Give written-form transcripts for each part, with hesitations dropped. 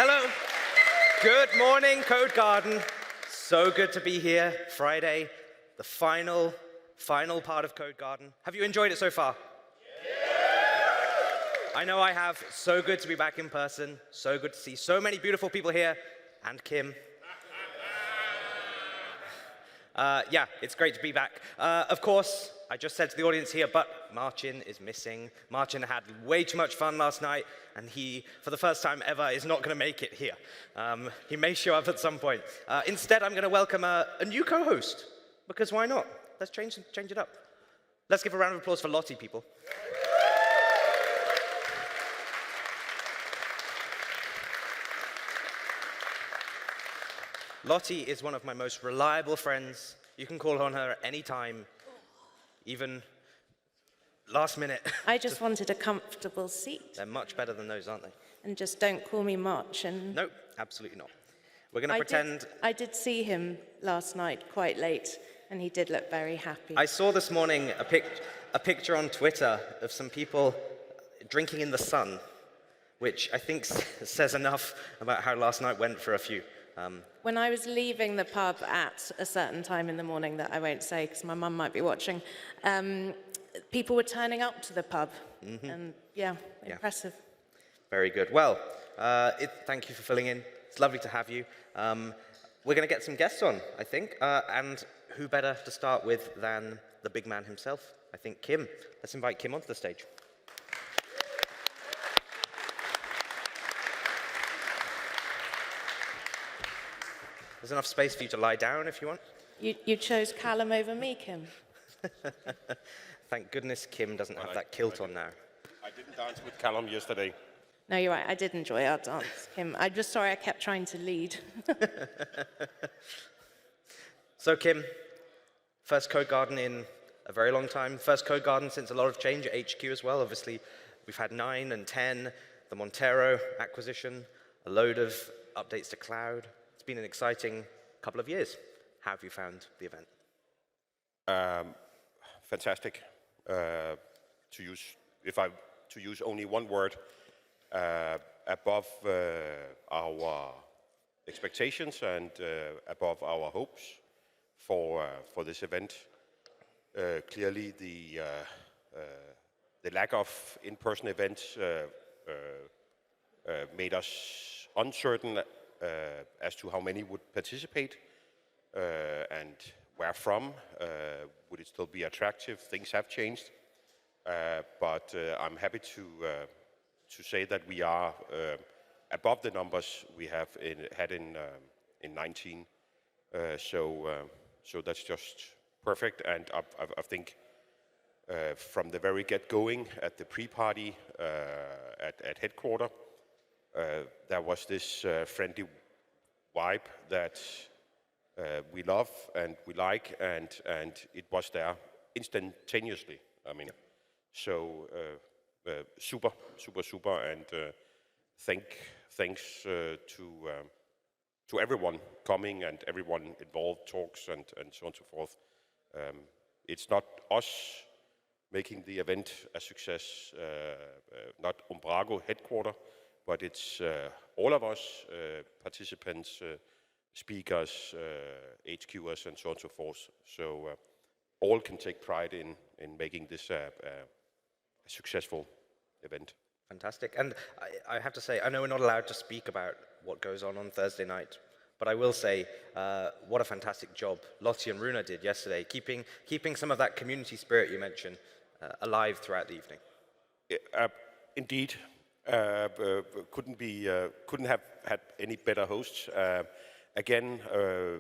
Hello. Good morning, Codegarden. So good to be here. Friday, the final part of Codegarden. Have you enjoyed it so far? I know I have. So good to be back in person. So good to see so many beautiful people here. And Kim. Yeah, it's great to be back. Of course, I just said to the audience here, but Marcin is missing. Marcin had way too much fun last night, and he, for the first time ever, is not going to make it here. He may show up at some point. Instead, I'm going to welcome a new co-host, because why not? Let's change it up. Let's give a round of applause for Lotte, people. Lotte is one of my most reliable friends. You can call on her at any time, even last minute. I just wanted a comfortable seat. They're much better than those, aren't they? And just don't call me Marcin. No, absolutely not. We're going to pretend... I did see him last night quite late, and he did look very happy. I saw this morning a picture on Twitter of some people drinking in the sun, which I think says enough about how last night went for a few. When I was leaving the pub at a certain time in the morning that I won't say because my mum might be watching, people were turning up to the pub. And yeah, impressive. Very good. Well, thank you for filling in. It's lovely to have you. We're going to get some guests on, I think. And who better to start with than the big man himself? I think Kim. Let's invite Kim onto the stage. There's enough space for you to lie down if you want. You chose Callum over me, Kim. Thank goodness Kim doesn't have that kilt on now. I didn't dance with Callum yesterday. No, you're right. I did enjoy our dance, Kim. I'm just sorry I kept trying to lead. So, Kim, first Codegarden in a very long time. First Codegarden since a lot of change at HQ as well. Obviously, we've had 9 and 10, the Montero acquisition, a load of updates to Cloud. It's been an exciting couple of years. How have you found the event? Fantastic. To use only one word, above our expectations and above our hopes for this event. Clearly, the lack of in-person events made us uncertain as to how many would participate and where from. Would it still be attractive? Things have changed, but I'm happy to say that we are above the numbers we have had in 19. So that's just perfect, and I think from the very get-going at the pre-party at headquarters, there was this friendly vibe that we love and we like, and it was there instantaneously. I mean, so super, and thanks to everyone coming and everyone involved, talks and so on and so forth. It's not us making the event a success, not Umbraco headquarters, but it's all of us, participants, speakers, HQers, and so on and so forth. So all can take pride in making this a successful event. Fantastic. And I have to say, I know we're not allowed to speak about what goes on Thursday night, but I will say what a fantastic job Lotte and Runa did yesterday, keeping some of that community spirit you mentioned alive throughout the evening. Indeed. Couldn't have had any better hosts. Again, I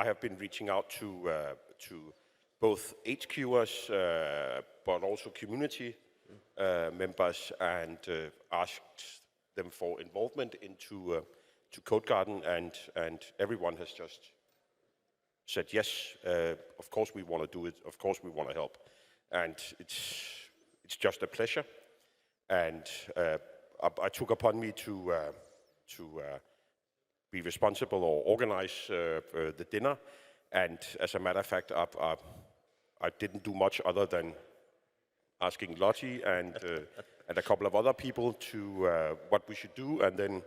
have been reaching out to both HQers, but also community members, and asked them for involvement into to Codegarden, and everyone has just said yes. Of course we want to do it. Of course we want to help, and it's just a pleasure. And I took upon me to be responsible or organize the dinner. And as a matter of fact, I didn't do much other than asking Lotte and and a couple of other people to what we should do, and then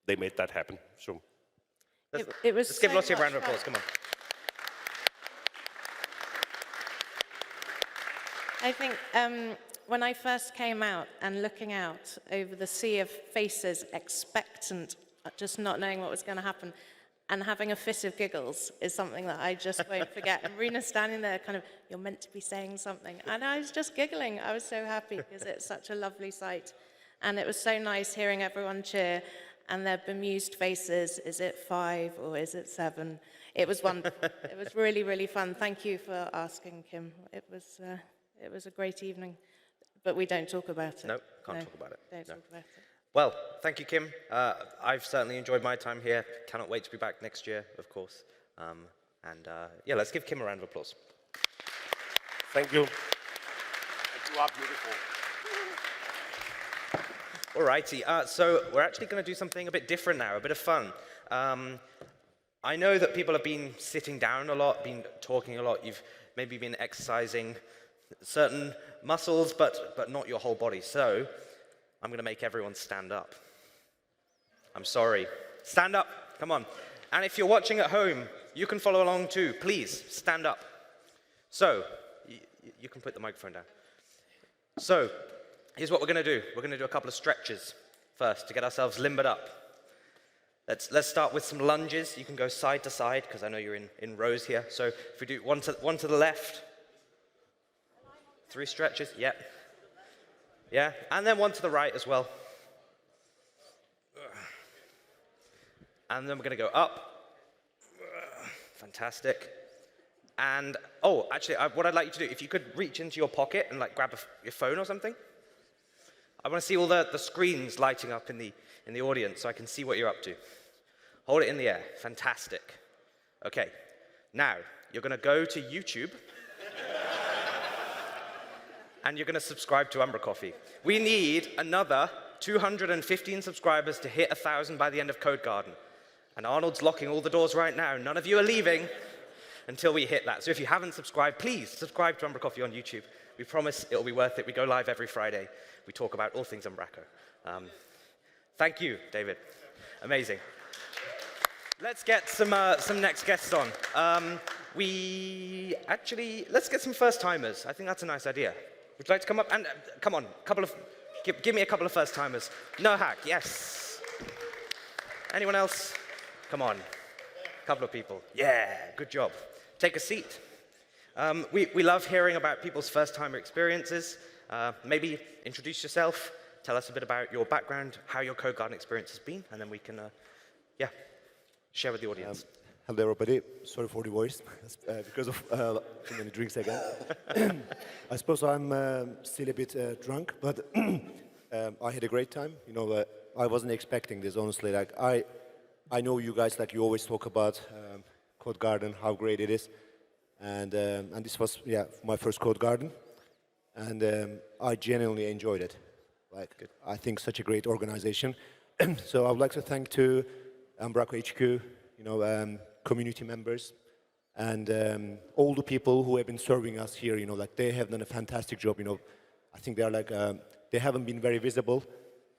they made that happen. So It was let's give so Lotte a much round of fun. applause. Come on. I think when I first came out and looking out over the sea of faces, expectant, just not knowing what was going to happen, and having a fit of giggles is something that I just won't forget. And Runa standing there kind of, you're meant to be saying something. And I was just giggling. I was so happy because it's such a lovely sight. And it was so nice hearing everyone cheer and their bemused faces. Is it 5 or is it 7? It was wonderful. It was really, really fun. Thank you for asking, Kim. It was a great evening. But we don't talk about it. No, can't talk about it. Don't No. talk about it. Well, thank you, Kim. I've certainly enjoyed my time here. Cannot wait to be back next year, of course. Yeah, let's give Kim a round of applause. thank you. You are beautiful. Alrighty, so we're actually going to do something a bit different now, a bit of fun. I know that people have been sitting down a lot, been talking a lot. You've maybe been exercising certain muscles, but not your whole body. So I'm going to make everyone stand up. I'm sorry. Stand up. Come on. And if you're watching at home, you can follow along too. Please, stand up. So, you can put the microphone down. So, here's what we're going to do. We're going to do a couple of stretches first to get ourselves limbered up. Let's start with some lunges. You can go side to side, because I know you're in rows here. So, if we do one to the left. 3 stretches. Yep. Yeah, and then one to the right as well. And then we're going to go up. Fantastic. And, oh, actually, what I'd like you to do, if you could reach into your pocket and like grab your phone or something. I want to see all the screens lighting up in the audience so I can see what you're up to. Hold it in the air. Fantastic. Okay. Now, you're going to go to YouTube. And you're going to subscribe to UmbraCoffee. We need another 215 subscribers to hit 1,000 by the end of Codegarden. And Arnold's locking all the doors right now. None of you are leaving until we hit that. So if you haven't subscribed, please subscribe to UmbraCoffee on YouTube. We promise it'll be worth it. We go live every Friday. We talk about all things Umbraco. Thank you, David. Amazing. Let's get some next guests on. Let's get some first-timers. I think that's a nice idea. Would you like to come up? And come on, give me a couple of first-timers. No hack, yes. Anyone else? Come on. A couple of people. Yeah, good job. Take a seat. We love hearing about people's first-timer experiences. Maybe introduce yourself. Tell us a bit about your background, how your Codegarden experience has been, and then we can, share with the audience. Hello, everybody. Sorry for the voice, because of too many drinks again. I suppose I'm still a bit drunk, but I had a great time. You know, I wasn't expecting this, honestly. Like, I know you guys, like, you always talk about Codegarden, how great it is. And this was, my first Codegarden. And I genuinely enjoyed it. Like, good. I think such a great organization. So I would like to thank to Umbraco HQ, you know, community members, and all the people who have been serving us here. You know, like, they have done a fantastic job. You know, I think they are like, they haven't been very visible,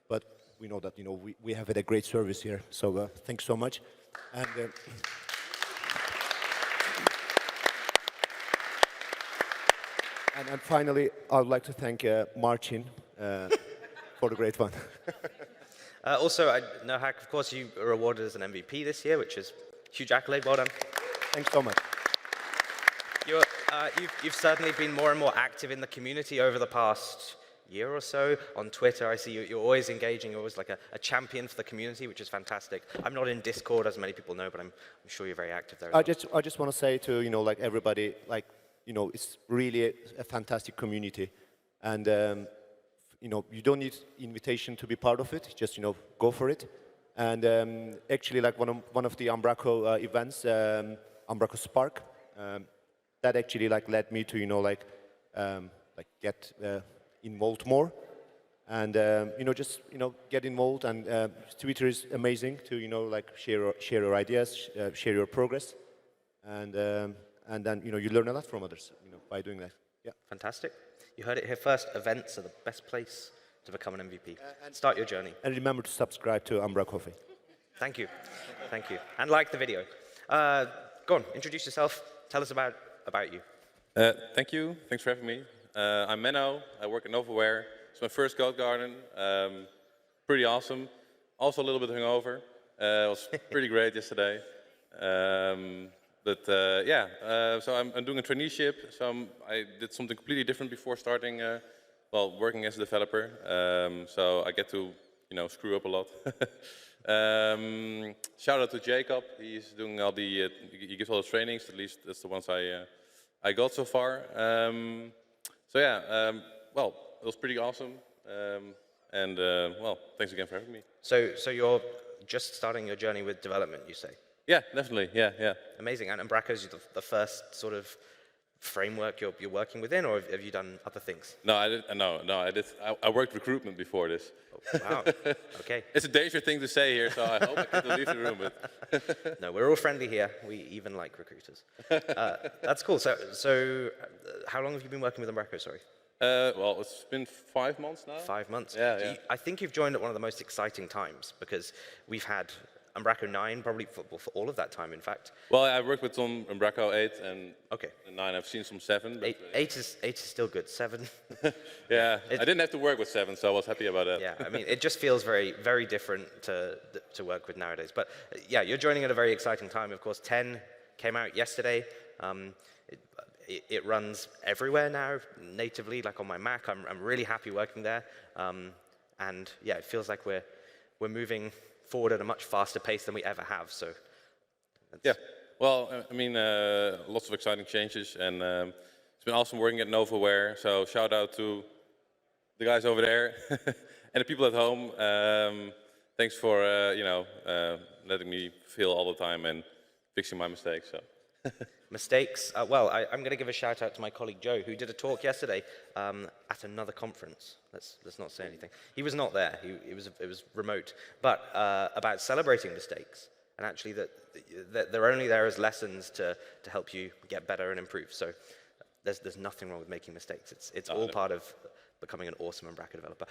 but we know that, you know, we have had a great service here. So thanks so much. And and finally, I would like to thank Marcin for the great fun. Also, no hack, of course, you were awarded as an MVP this year, which is a huge accolade. Well done. Thanks so much. You've certainly been more and more active in the community over the past year or so. On Twitter, I see you're always engaging. You're always like a champion for the community, which is fantastic. I'm not in Discord, as many people know, but I'm sure you're very active there. I just want to say to, you know, like, everybody, like, you know, it's really a fantastic community. And, you know, you don't need invitation to be part of it. Just, you know, go for it. And actually, like, one of the Umbraco events, Umbraco Spark, that actually, like, led me to, you know, like get involved more. And, you know, just, you know, get involved. And Twitter is amazing to, you know, like, share your ideas, share your progress. And then, you know, you learn a lot from others, you know, by doing that. Yeah. Fantastic. You heard it here first. Events are the best place to become an MVP. Start your journey. And remember to subscribe to UmbraCoffee. Thank you. Thank you. And like the video. Go on, introduce yourself. Tell us about you. Thank you. Thanks for having me. I'm Menno. I work at Novaware. It's my first Codegarden. Pretty awesome. Also a little bit hungover. It was pretty great yesterday. So I'm doing a traineeship. So I did something completely different before starting, working as a developer. So I get to, screw up a lot. Shout out to Jacob. He's doing all the, he gives all the trainings. At least that's the ones I got so far. It was pretty awesome. Thanks again for having me. So you're just starting your journey with development, you say? Yeah, definitely. Yeah. Amazing. And Umbraco's the first sort of framework you're working within, or have you done other things? No, I did. I worked recruitment before this. Oh, wow. Okay. It's a dangerous thing to say here, so I hope I can leave the room. But no, we're all friendly here. We even like recruiters. That's cool. So, how long have you been working with Umbraco? Sorry. It's been 5 months now. 5 months. Yeah. I think you've joined at one of the most exciting times because we've had Umbraco 9 probably for all of that time, in fact. Well, I worked with some Umbraco 8 and 9. I've seen some 7. But 8 is still good. 7. Yeah, I didn't have to work with 7, so I was happy about that. Yeah, I mean, it just feels very, very different to work with nowadays. But yeah, you're joining at a very exciting time. Of course, 10 came out yesterday. It runs everywhere now, natively, like on my Mac. I'm really happy working there. And yeah, it feels like we're moving forward at a much faster pace than we ever have. So yeah, well, I mean, lots of exciting changes, and it's been awesome working at Novaware. So shout out to the guys over there and the people at home. Thanks for letting me fail all the time and fixing my mistakes. So. Mistakes. I'm going to give a shout out to my colleague Joe, who did a talk yesterday at another conference. Let's not say anything. He was not there. It was remote, but about celebrating mistakes, and actually that they're only there as lessons to help you get better and improve. So there's nothing wrong with making mistakes. It's all part of becoming an awesome Umbraco developer.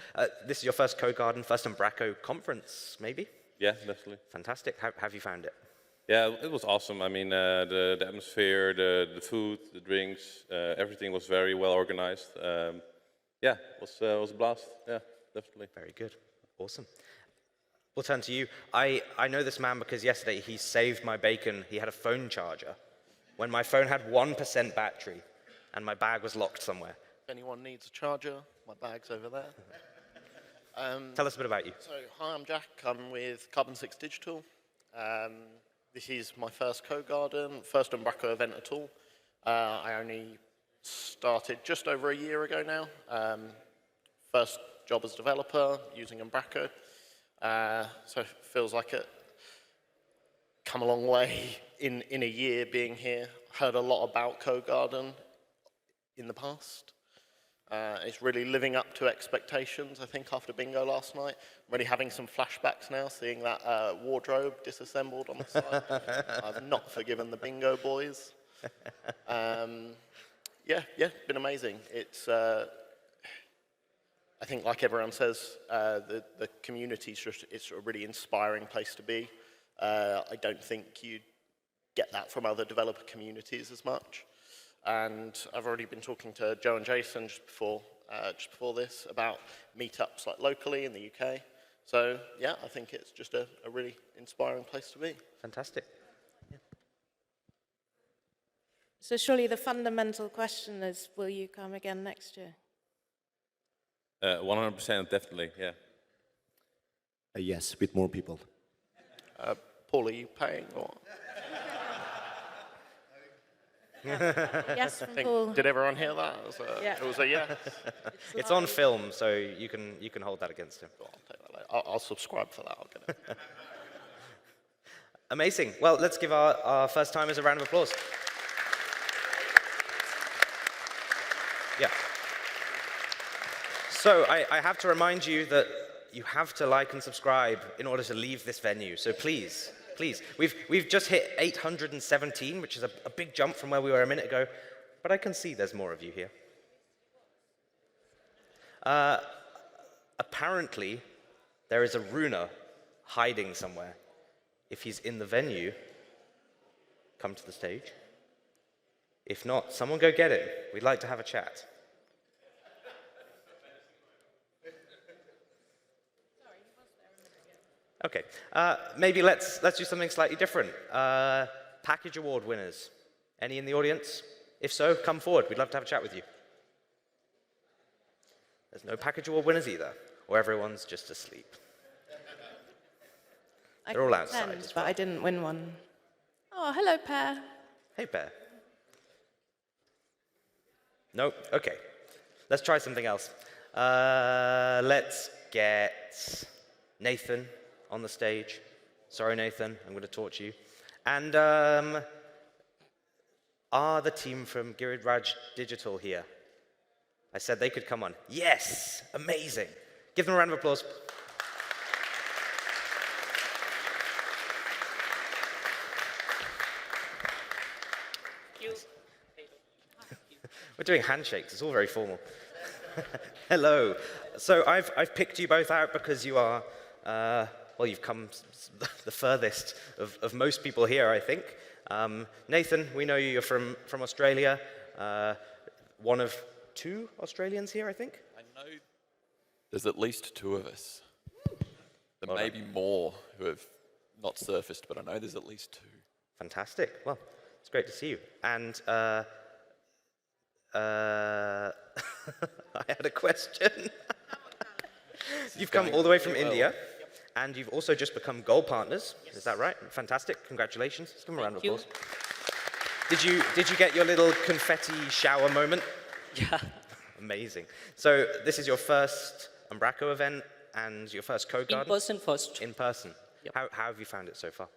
This is your first Codegarden, first Umbraco conference, maybe? Yeah, definitely. Fantastic. How have you found it? Yeah, it was awesome. I mean, the atmosphere, the food, the drinks, everything was very well organized. It was a blast. Yeah, definitely. Very good. Awesome. We'll turn to you. I know this man because yesterday he saved my bacon. He had a phone charger when my phone had 1% battery and my bag was locked somewhere. If anyone needs a charger, my bag's over there. Tell us a bit about you. So, hi, I'm Jack. I'm with Carbon 6 Digital. This is my first Codegarden, first Umbraco event at all. I only started just over a year ago now. First job as developer using Umbraco. So it feels like it come a long way in a year being here. Heard a lot about Codegarden in the past. It's really living up to expectations, I think, after bingo last night. I'm really having some flashbacks now, seeing that wardrobe disassembled on the side. I've not forgiven the bingo boys. Been amazing. It's, I think, like everyone says, the community it's a really inspiring place to be. I don't think you get that from other developer communities as much. And I've already been talking to Joe and Jason just before this about meetups like locally in the UK. So yeah, I think it's just a really inspiring place to be. Fantastic. Yeah. So surely the fundamental question is, will you come again next year? 100%, definitely, yeah. Yes, with more people. Paul, are you paying or? Yes, from Paul. Did everyone hear that? It was a yes. It's on film, so you can hold that against him. I'll take that later. I'll subscribe for that. I'll get it. Amazing. Well, let's give our first timers a round of applause. Yeah. So I have to remind you that you have to like and subscribe in order to leave this venue. So please. We've just hit 817, which is a big jump from where we were a minute ago, but I can see there's more of you here. Apparently, there is a runer hiding somewhere. If he's in the venue, come to the stage. If not, someone go get him. We'd like to have a chat. Okay, maybe let's do something slightly different. Package award winners. Any in the audience? If so, come forward. We'd love to have a chat with you. There's no package award winners either, or everyone's just asleep. They're all outside as well. But I didn't win one. Oh, hello, Pear. Hey, Bear. Nope. Okay. Let's try something else. Let's get Nathan on the stage. Sorry, Nathan. I'm going to torture you. And are the team from Giriraj Digital here? I said they could come on. Yes! Amazing. Give them a round of applause. We're doing handshakes. It's all very formal. Hello. So I've picked you both out because you are, well, you've come the furthest of most people here, I think. Nathan, we know you're from Australia. One of 2 Australians here, I think. I know there's at least 2 of us. There may be more who have not surfaced, but I know there's at least 2. Fantastic. Well, it's great to see you. And I had a question. You've come all the way from India, and you've also just become gold partners. Yes. Is that right? Fantastic. Congratulations. Let's give them a round of applause. Did you get your little confetti shower moment? Yeah. Amazing. So this is your first Umbraco event and your first Codegarden? In person first. In person. Yep. How have you found it so far?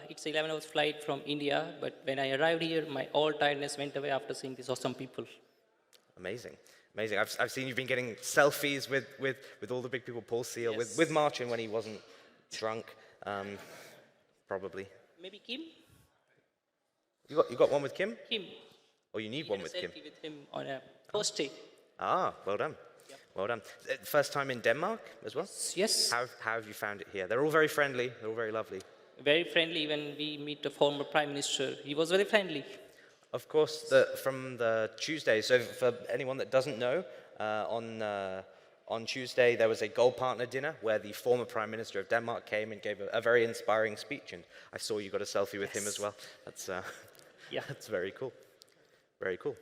It's 11 hours flight from India, but when I arrived here, my all tiredness went away after seeing these awesome people. Amazing. Amazing. I've seen you've been getting selfies with all the big people, Paul Seal, Yes. with Martin when he wasn't drunk, probably. Maybe Kim? You got one with Kim? Kim. Or you need We one had with a Kim? selfie with him on a post day. Ah, well done. Yep. Well done. First time in Denmark as well? Yes. How have you found it here? They're all very friendly. They're all very lovely. Very friendly when we meet the former Prime Minister. He was very friendly. Of course, from the Tuesday, so for anyone that doesn't know, on Tuesday there was a Gold Partner dinner where the former Prime Minister of Denmark came and gave a very inspiring speech, and I saw you got a selfie with him as well. That's, Yeah. that's very cool. Very cool.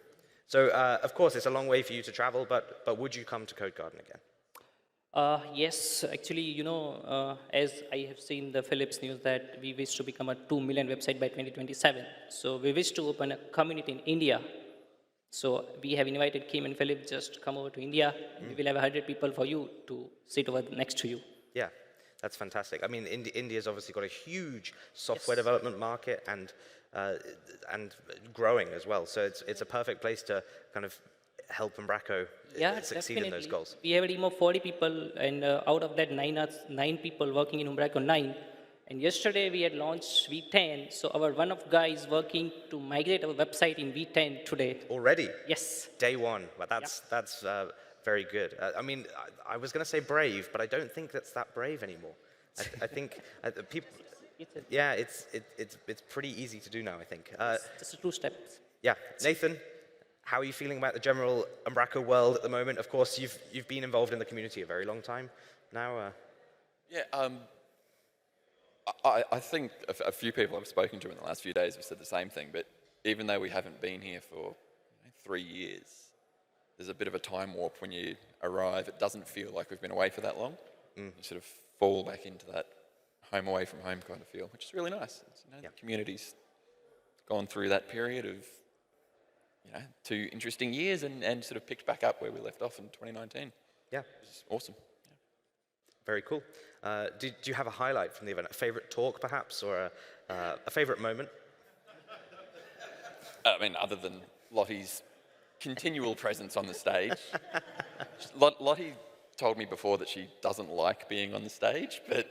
So, of course, it's a long way for you to travel, but would you come to Codegarden again? Yes, actually, you know, as I have seen the Philips news that we wish to become a 2 million website by 2027. So we wish to open a community in India. So we have invited Kim and Philip just to come over to India. We will have 100 people for you to sit over next to you. Yeah, that's fantastic. I mean, India's obviously got a huge software development market and growing as well. So it's a perfect place to kind of help Umbraco succeed in those goals. We have a team of 40 people, and out of that, 9 people working in Umbraco 9. And yesterday we had launched V10, so our one of guys working to migrate our website in V10 today. Already? Yes. Day one. Well, that's very good. I mean, I was going to say brave, but I don't think that's that brave anymore. I think people. Yeah, it's pretty easy to do now, I think. Just a 2 steps. Yeah, Nathan, how are you feeling about the general Umbraco world at the moment? Of course, you've been involved in the community a very long time now. Yeah, I think a few people I've spoken to in the last few days have said the same thing, but even though we haven't been here for 3 years, there's a bit of a time warp when you arrive. It doesn't feel like we've been away for that long. You sort of fall back into that home away from home kind of feel, which is really nice. It's, the community's gone through that period of 2 interesting years and sort of picked back up where we left off in 2019. Yeah. It's awesome. Yeah. Very cool. Do you have a highlight from the event? A favorite talk, perhaps, or a favorite moment? I mean, other than Lotte's continual presence on the stage. Lotte told me before that she doesn't like being on the stage, but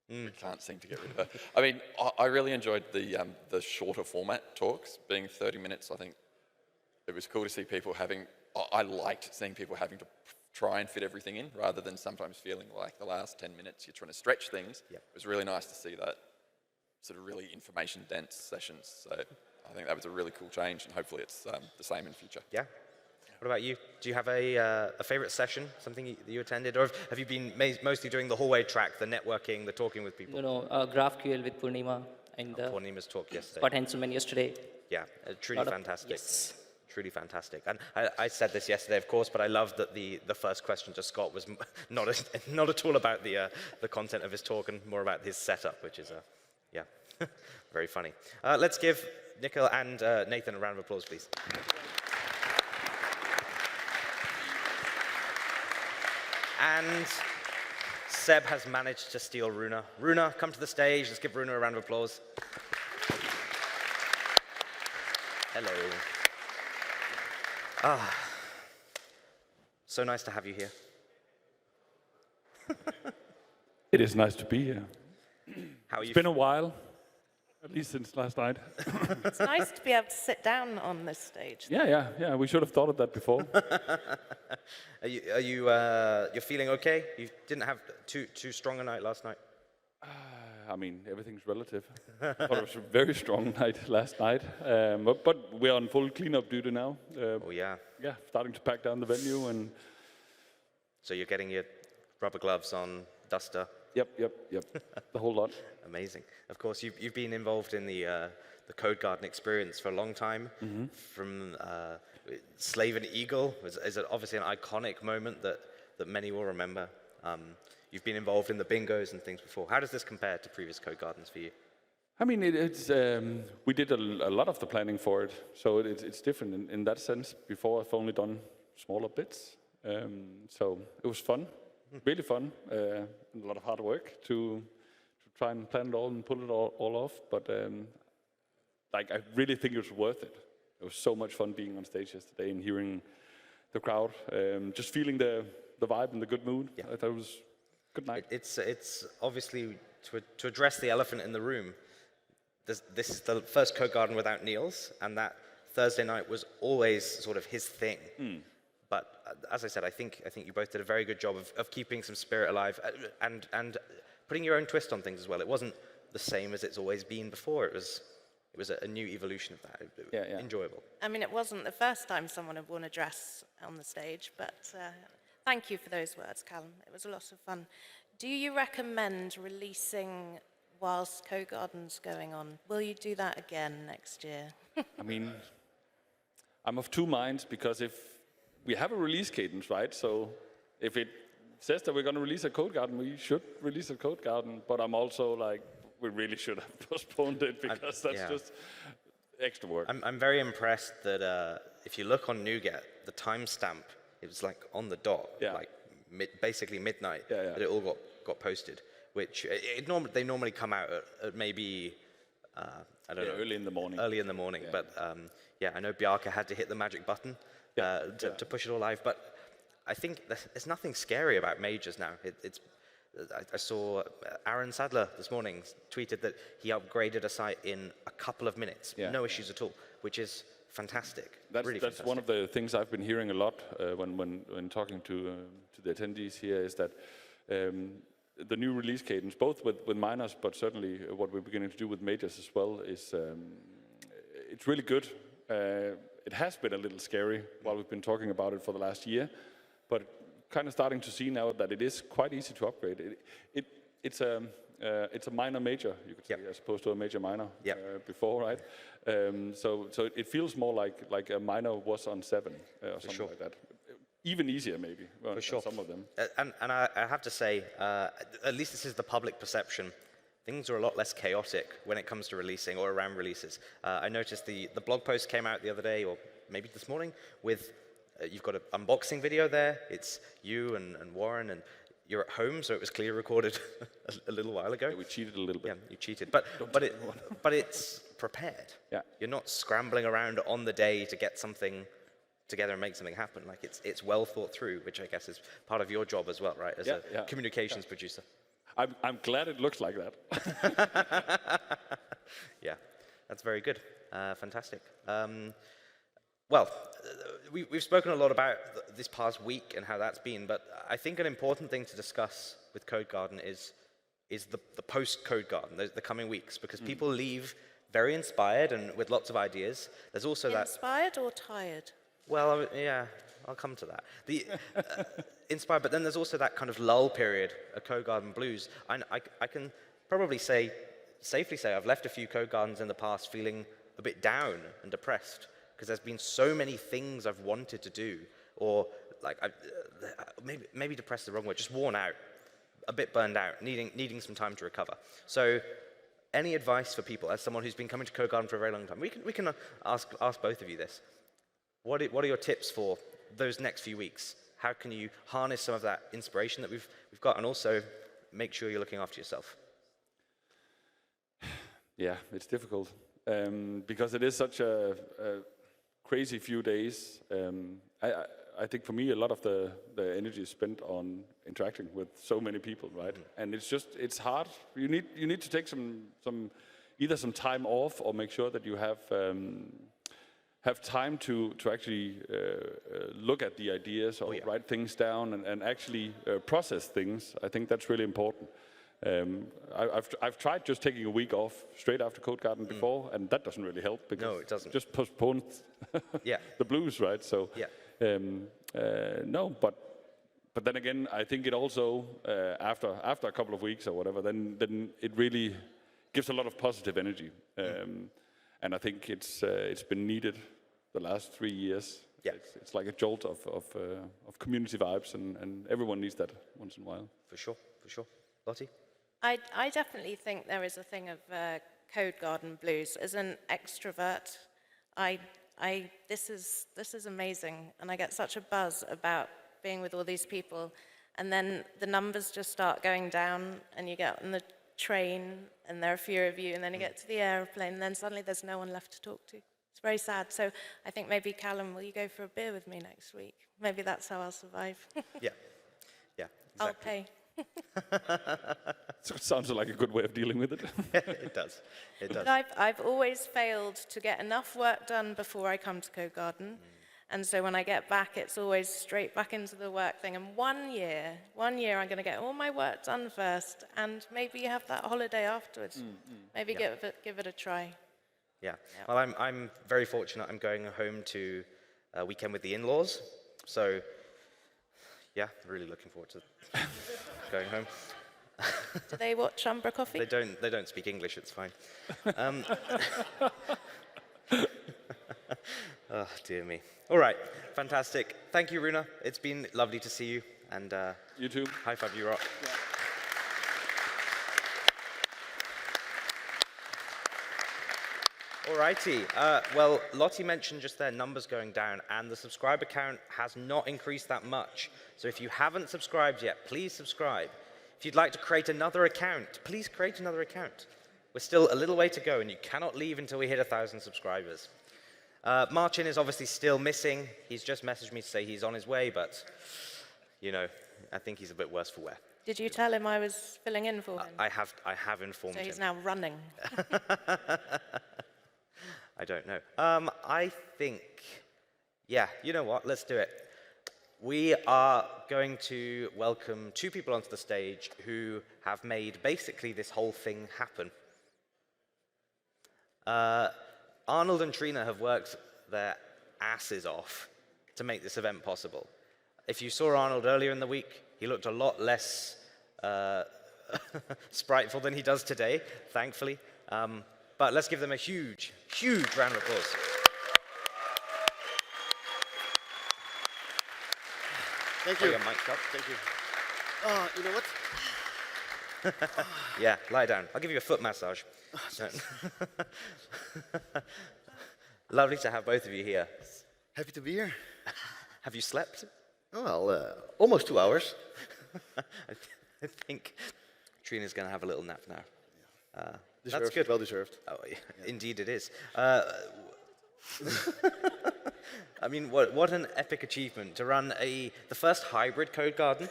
we can't seem to get rid of her. I mean, I really enjoyed the shorter format talks, being 30 minutes. I think it was cool to see people I liked seeing people having to try and fit everything in, rather than sometimes feeling like the last 10 minutes you're trying to stretch things. Yep. It was really nice to see that sort of really information-dense sessions. So I think that was a really cool change, and hopefully it's the same in future. Yeah. What about you? Do you have a favorite session, something that you attended, or have you been mostly doing the hallway track, the networking, the talking with people? GraphQL with Purnima and the Purnima's talk yesterday. Scott Henselman yesterday. Yeah, truly fantastic. Yes. Truly fantastic. And I said this yesterday, of course, but I loved that the first question to Scott was not at all about the content of his talk and more about his setup, which is, yeah, very funny. Let's give Nikhil and Nathan a round of applause, please. And Seb has managed to steal Runa. Runa, come to the stage. Let's give Runa a round of applause. Hello. So nice to have you here. It is nice to be here. How are It's you? been a while, at least since last night. It's nice to be able to sit down on this stage. Yeah. We should have thought of that before. You're feeling okay? You didn't have too strong a night last night. I mean, everything's relative. I thought it was a very strong night last night. But we're on full cleanup duty now. Oh yeah. Yeah, starting to pack down the venue and... So you're getting your rubber gloves on, duster. Yep. The whole lot. Amazing. Of course, you've been involved in the Codegarden experience for a long time. Mm-hmm. From Slave and Eagle is obviously an iconic moment that many will remember. You've been involved in the bingos and things before. How does this compare to previous Codegardens for you? I mean, we did a lot of the planning for it, so it's different in that sense. Before, I've only done smaller bits, so it was fun, really fun, and a lot of hard work to try and plan it all and pull it all off. But I really think it was worth it. It was so much fun being on stage yesterday and hearing the crowd, just feeling the vibe and the good mood. Yeah. I thought it was a good night. It's obviously to address the elephant in the room. This is the first Codegarden without Niels, and that Thursday night was always sort of his thing. But as I said, I think you both did a very good job of keeping some spirit alive and putting your own twist on things as well. It wasn't the same as it's always been before. It was a new evolution of that. Yeah. Enjoyable. I mean, it wasn't the first time someone had worn a dress on the stage, but thank you for those words, Callum. It was a lot of fun. Do you recommend releasing whilst Codegarden's going on? Will you do that again next year? I mean, I'm of two minds, because if we have a release cadence, right? So if it says that we're going to release a Codegarden, we should release a Codegarden. But I'm also like, we really should have postponed it, because that's just extra work. I'm very impressed that if you look on NuGet, the timestamp, it was like on the dot, like basically midnight, that it all got posted. Which they normally come out at maybe I don't know, early in the morning. Early in the morning, but I know Bjarke had to hit the magic button to push it all live. But I think there's nothing scary about majors now. I saw Aaron Sadler this morning tweeted that he upgraded a site in a couple of minutes, no issues at all, which is fantastic. That's fantastic. one of the things I've been hearing a lot when talking to the attendees here, is that the new release cadence, both with minors, but certainly what we're beginning to do with majors as well, is it's really good. It has been a little scary while we've been talking about it for the last year, but kind of starting to see now that it is quite easy to upgrade. It's a minor major, you could say, as opposed to a major minor before, right? So it feels more like a minor was on 7 or something like that. Even easier, maybe, for sure. Some of them. And I have to say, at least this is the public perception. Things are a lot less chaotic when it comes to releasing or around releases. I noticed the blog post came out the other day, or maybe this morning, with you've got an unboxing video there. It's you and Warren, and you're at home, so it was clearly recorded a little while ago. Yeah, we cheated a little bit. Yeah, you cheated, but it's prepared. Yeah. You're not scrambling around on the day to get something together and make something happen. Like it's well thought through, which I guess is part of your job as well, right? As a communications producer. I'm glad it looks like that. Yeah, that's very good. Fantastic. Well, we've spoken a lot about this past week and how that's been, but I think an important thing to discuss with Codegarden is the post-Codegarden, the coming weeks, because people leave very inspired and with lots of ideas. There's also that... Inspired or tired? Well, yeah, I'll come to that. The inspired, but then there's also that kind of lull period, a Codegarden blues. I can probably safely say I've left a few Codegardens in the past feeling a bit down and depressed, because there's been so many things I've wanted to do, or like maybe depressed is the wrong word, just worn out, a bit burned out, needing some time to recover. So, any advice for people, as someone who's been coming to Codegarden for a very long time? We can ask both of you this. What are your tips for those next few weeks? How can you harness some of that inspiration that we've got, and also make sure you're looking after yourself? Yeah, it's difficult because it is such a crazy few days. I think for me, a lot of the energy is spent on interacting with so many people, right? And it's hard. You need to take either some time off, or make sure that you have time to actually look at the ideas, or write things down and actually process things. I think that's really important. I've tried just taking a week off straight after Codegarden before, and that doesn't really help, because no, it doesn't. Just postpones the blues, right? So no, but then again, I think it also after a couple of weeks or whatever, then it really gives a lot of positive energy, and I think it's been needed the last 3 years. Yeah, it's like a jolt of community vibes, and everyone needs that once in a while. For sure. Lotte? I definitely think there is a thing of Codegarden blues. As an extrovert, this is amazing, and I get such a buzz about being with all these people, and then the numbers just start going down, and you get on the train, and there are fewer of you, and then you get to the airplane, and then suddenly there's no one left to talk to. It's very sad. So I think maybe, Callum, will you go for a beer with me next week? Maybe that's how I'll survive. Yeah, exactly. I'll pay. So it sounds like a good way of dealing with it. It does. But I've always failed to get enough work done before I come to Codegarden. And so when I get back, it's always straight back into the work thing. And 1 year I'm going to get all my work done first, and maybe have that holiday afterwards. Maybe give it a try. Yeah. Well, I'm very fortunate. I'm going home to a weekend with the in-laws. So, yeah, really looking forward to going home. Do they watch UmbraCoffee? They don't speak English. It's fine. Oh, dear me. All right, fantastic. Thank you, Runa. It's been lovely to see you. And you too. High five, you rock. Yeah. All righty. Well, Lotte mentioned just their numbers going down, and the subscriber count has not increased that much. So if you haven't subscribed yet, please subscribe. If you'd like to create another account, please create another account. We're still a little way to go, and you cannot leave until we hit 1,000 subscribers. Marcin is obviously still missing. He's just messaged me to say he's on his way, but, you know, I think he's a bit worse for wear. Did you tell him I was filling in for him? I have informed him. So he's now running. I don't know. I think, yeah, you know what? Let's do it. We are going to welcome 2 people onto the stage who have made basically this whole thing happen. Arnold and Trina have worked their asses off to make this event possible. If you saw Arnold earlier in the week, he looked a lot less spriteful than he does today, thankfully. But let's give them a huge, huge round of applause. Thank you. Thank you. You know what? Yeah, lie down. I'll give you a foot massage. Lovely to have both of you here. Happy to be here. Have you slept? Well, almost 2 hours. I think Trina's going to have a little nap now. Deserved, that's good. Well deserved. Oh, yeah. Indeed it is. I mean, what an epic achievement to run the first hybrid Codegarden.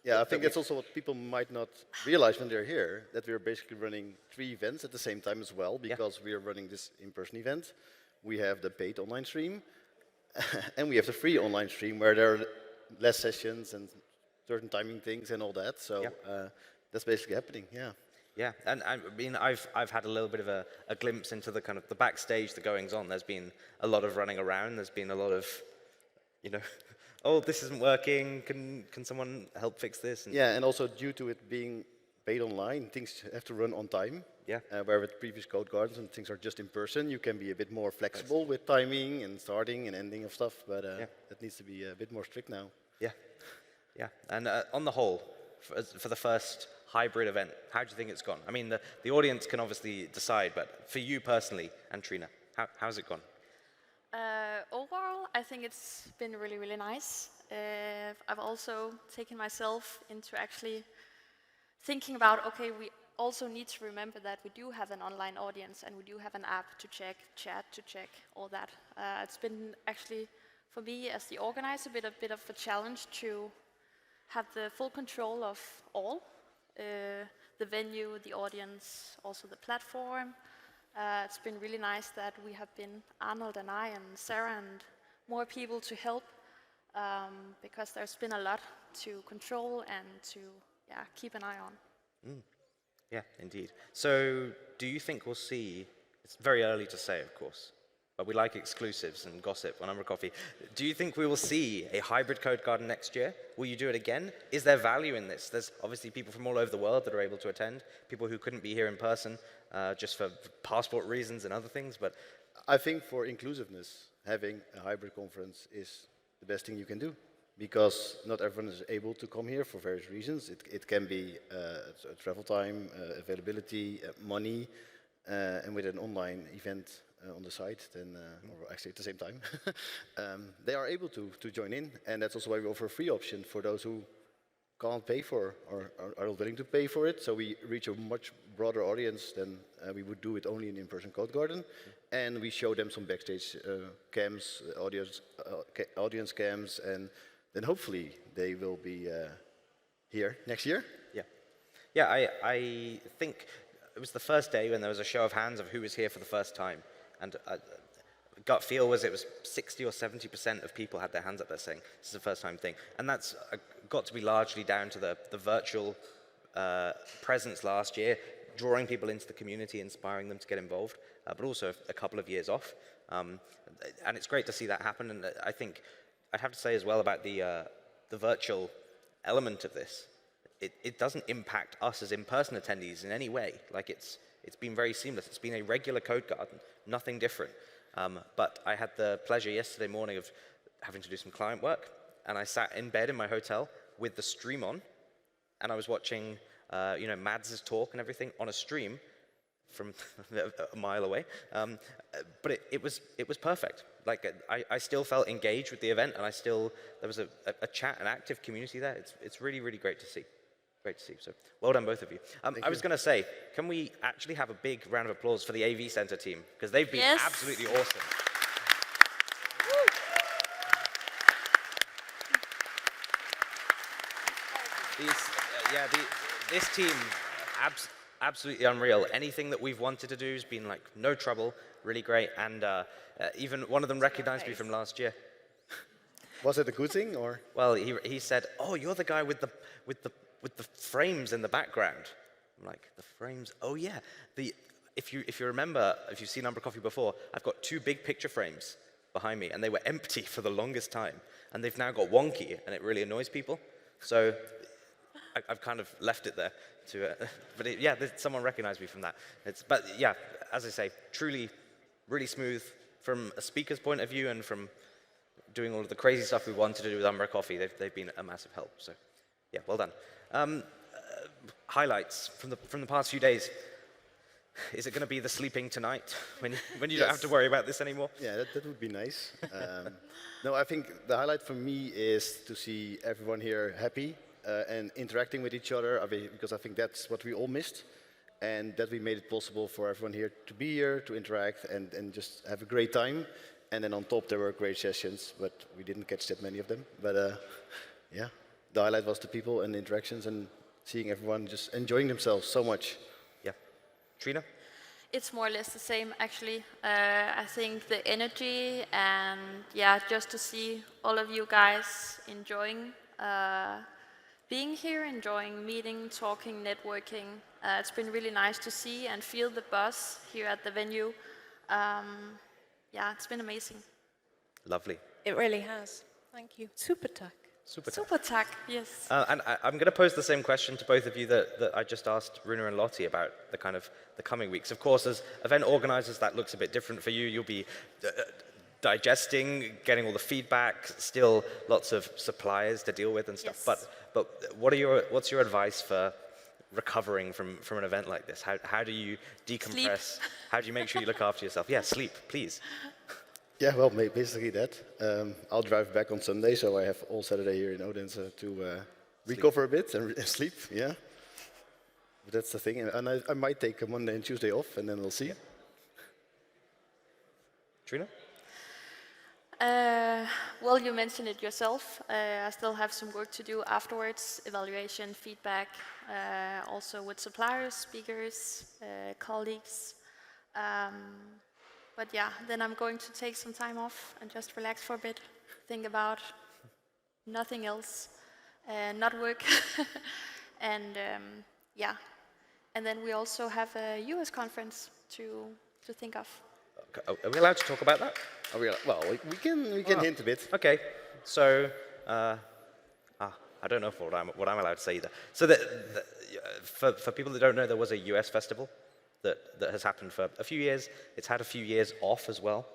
Yeah, I think that's also what people might not realize when they're here, that we're basically running 3 events at the same time as well, because we are running this in-person event. We have the paid online stream, and we have the free online stream where there are less sessions and certain timing things and all that. So that's basically happening. Yeah. Yeah, and I mean, I've had a little bit of a glimpse into the kind of the backstage, the goings on. There's been a lot of running around. There's been a lot of, you know, oh, this isn't working. Can someone help fix this? And yeah, and also due to it being paid online, things have to run on time. Yeah. Where with previous Codegardens and things are just in person, you can be a bit more flexible with timing and starting and ending of stuff. But that needs to be a bit more strict now. Yeah, yeah. And on the whole, for the first hybrid event, how do you think it's gone? I mean, the audience can obviously decide, but for you personally and Trina, how's it gone? Overall, I think it's been really, really nice. I've also taken myself into actually thinking about, okay, we also need to remember that we do have an online audience and we do have an app to check, chat to check, all that. It's been actually, for me as the organizer, a bit of a challenge to have the full control of all. The venue, the audience, also the platform. It's been really nice that we have been, Arnold and I and Sarah and more people to help because there's been a lot to control and to keep an eye on. Yeah, indeed. So do you think we'll see, it's very early to say, of course, but we like exclusives and gossip on UmbraCoffee. Do you think we will see a hybrid Codegarden next year? Will you do it again? Is there value in this? There's obviously people from all over the world that are able to attend, people who couldn't be here in person just for passport reasons and other things, but I think for inclusiveness, having a hybrid conference is the best thing you can do, because not everyone is able to come here for various reasons. It can be travel time, availability, money, and with an online event on the site, then, or actually at the same time, they are able to join in, and that's also why we offer a free option for those who can't pay for or are not willing to pay for it. So we reach a much broader audience than we would do it only in in-person Codegarden, and we show them some backstage cams, audience cams, and then hopefully they will be here next year. Yeah, yeah. I think it was the first day when there was a show of hands of who was here for the first time. And gut feel was it was 60 or 70% of people had their hands up there saying, this is a first time thing. And that's got to be largely down to the virtual presence last year, drawing people into the community, inspiring them to get involved, but also a couple of years off. And it's great to see that happen. And I think I'd have to say as well about the virtual element of this. It doesn't impact us as in-person attendees in any way. Like it's been very seamless. It's been a regular Codegarden, nothing different. But I had the pleasure yesterday morning of having to do some client work, and I sat in bed in my hotel with the stream on, and I was watching, Mads' talk and everything on a stream from a mile away. But it was perfect. Like I still felt engaged with the event, and there was a chat, an active community there. It's really, really great to see. Great to see. So well done, both of you. I was going to say, can we actually have a big round of applause for the AV Center team? Because they've been absolutely awesome. This team, absolutely unreal. Anything that we've wanted to do has been like no trouble, really great. And even one of them recognized me from last year. Was it a good thing, or? Well, he said, "Oh, you're the guy with the frames in the background." I'm like, the frames? Oh yeah. If you remember, if you've seen UmbraCoffee before, I've got 2 big picture frames behind me, and they were empty for the longest time, and they've now got wonky, and it really annoys people. So I've kind of left it there to. Someone recognized me from that. But yeah, as I say, truly, really smooth from a speaker's point of view, and from doing all of the crazy stuff we wanted to do with UmbraCoffee. They've been a massive help. So yeah, well done. Highlights from the past few days. Is it going to be the sleeping tonight when you don't have to worry about this anymore? Yeah, that would be nice. No, I think the highlight for me is to see everyone here happy and interacting with each other, because I think that's what we all missed, and that we made it possible for everyone here to be here, to interact, and just have a great time. And then on top, there were great sessions, but we didn't catch that many of them. But yeah, the highlight was the people and the interactions and seeing everyone just enjoying themselves so much. Yeah. Trina? It's more or less the same, actually. I think the energy and just to see all of you guys enjoying being here, enjoying meeting, talking, networking. It's been really nice to see and feel the buzz here at the venue. It's been amazing. Lovely. It really has. Thank you. Super tuck. Super tack, yes. And I'm going to pose the same question to both of you that I just asked Runa and Lotte about the coming weeks. Of course, as event organizers, that looks a bit different for you. You'll be digesting, getting all the feedback, still lots of suppliers to deal with and stuff. Yes. But what's your advice for recovering from an event like this? How do you decompress? Sleep. How do you make sure you look after yourself? Yeah, sleep, please. Yeah, well, basically that. I'll drive back on Sunday, so I have all Saturday here in Odense to recover a bit and sleep, yeah. But that's the thing, and I might take a Monday and Tuesday off, and then we'll see. Trina? Well, you mentioned it yourself. I still have some work to do afterwards, evaluation, feedback, also with suppliers, speakers, colleagues. But then I'm going to take some time off and just relax for a bit, think about nothing else, not work. And and then we also have a US conference to think of. Are we allowed to talk about that? Well, we can hint a bit. Okay, so I don't know what I'm allowed to say either. So for people that don't know, there was a US festival that has happened for a few years. It's had a few years off as well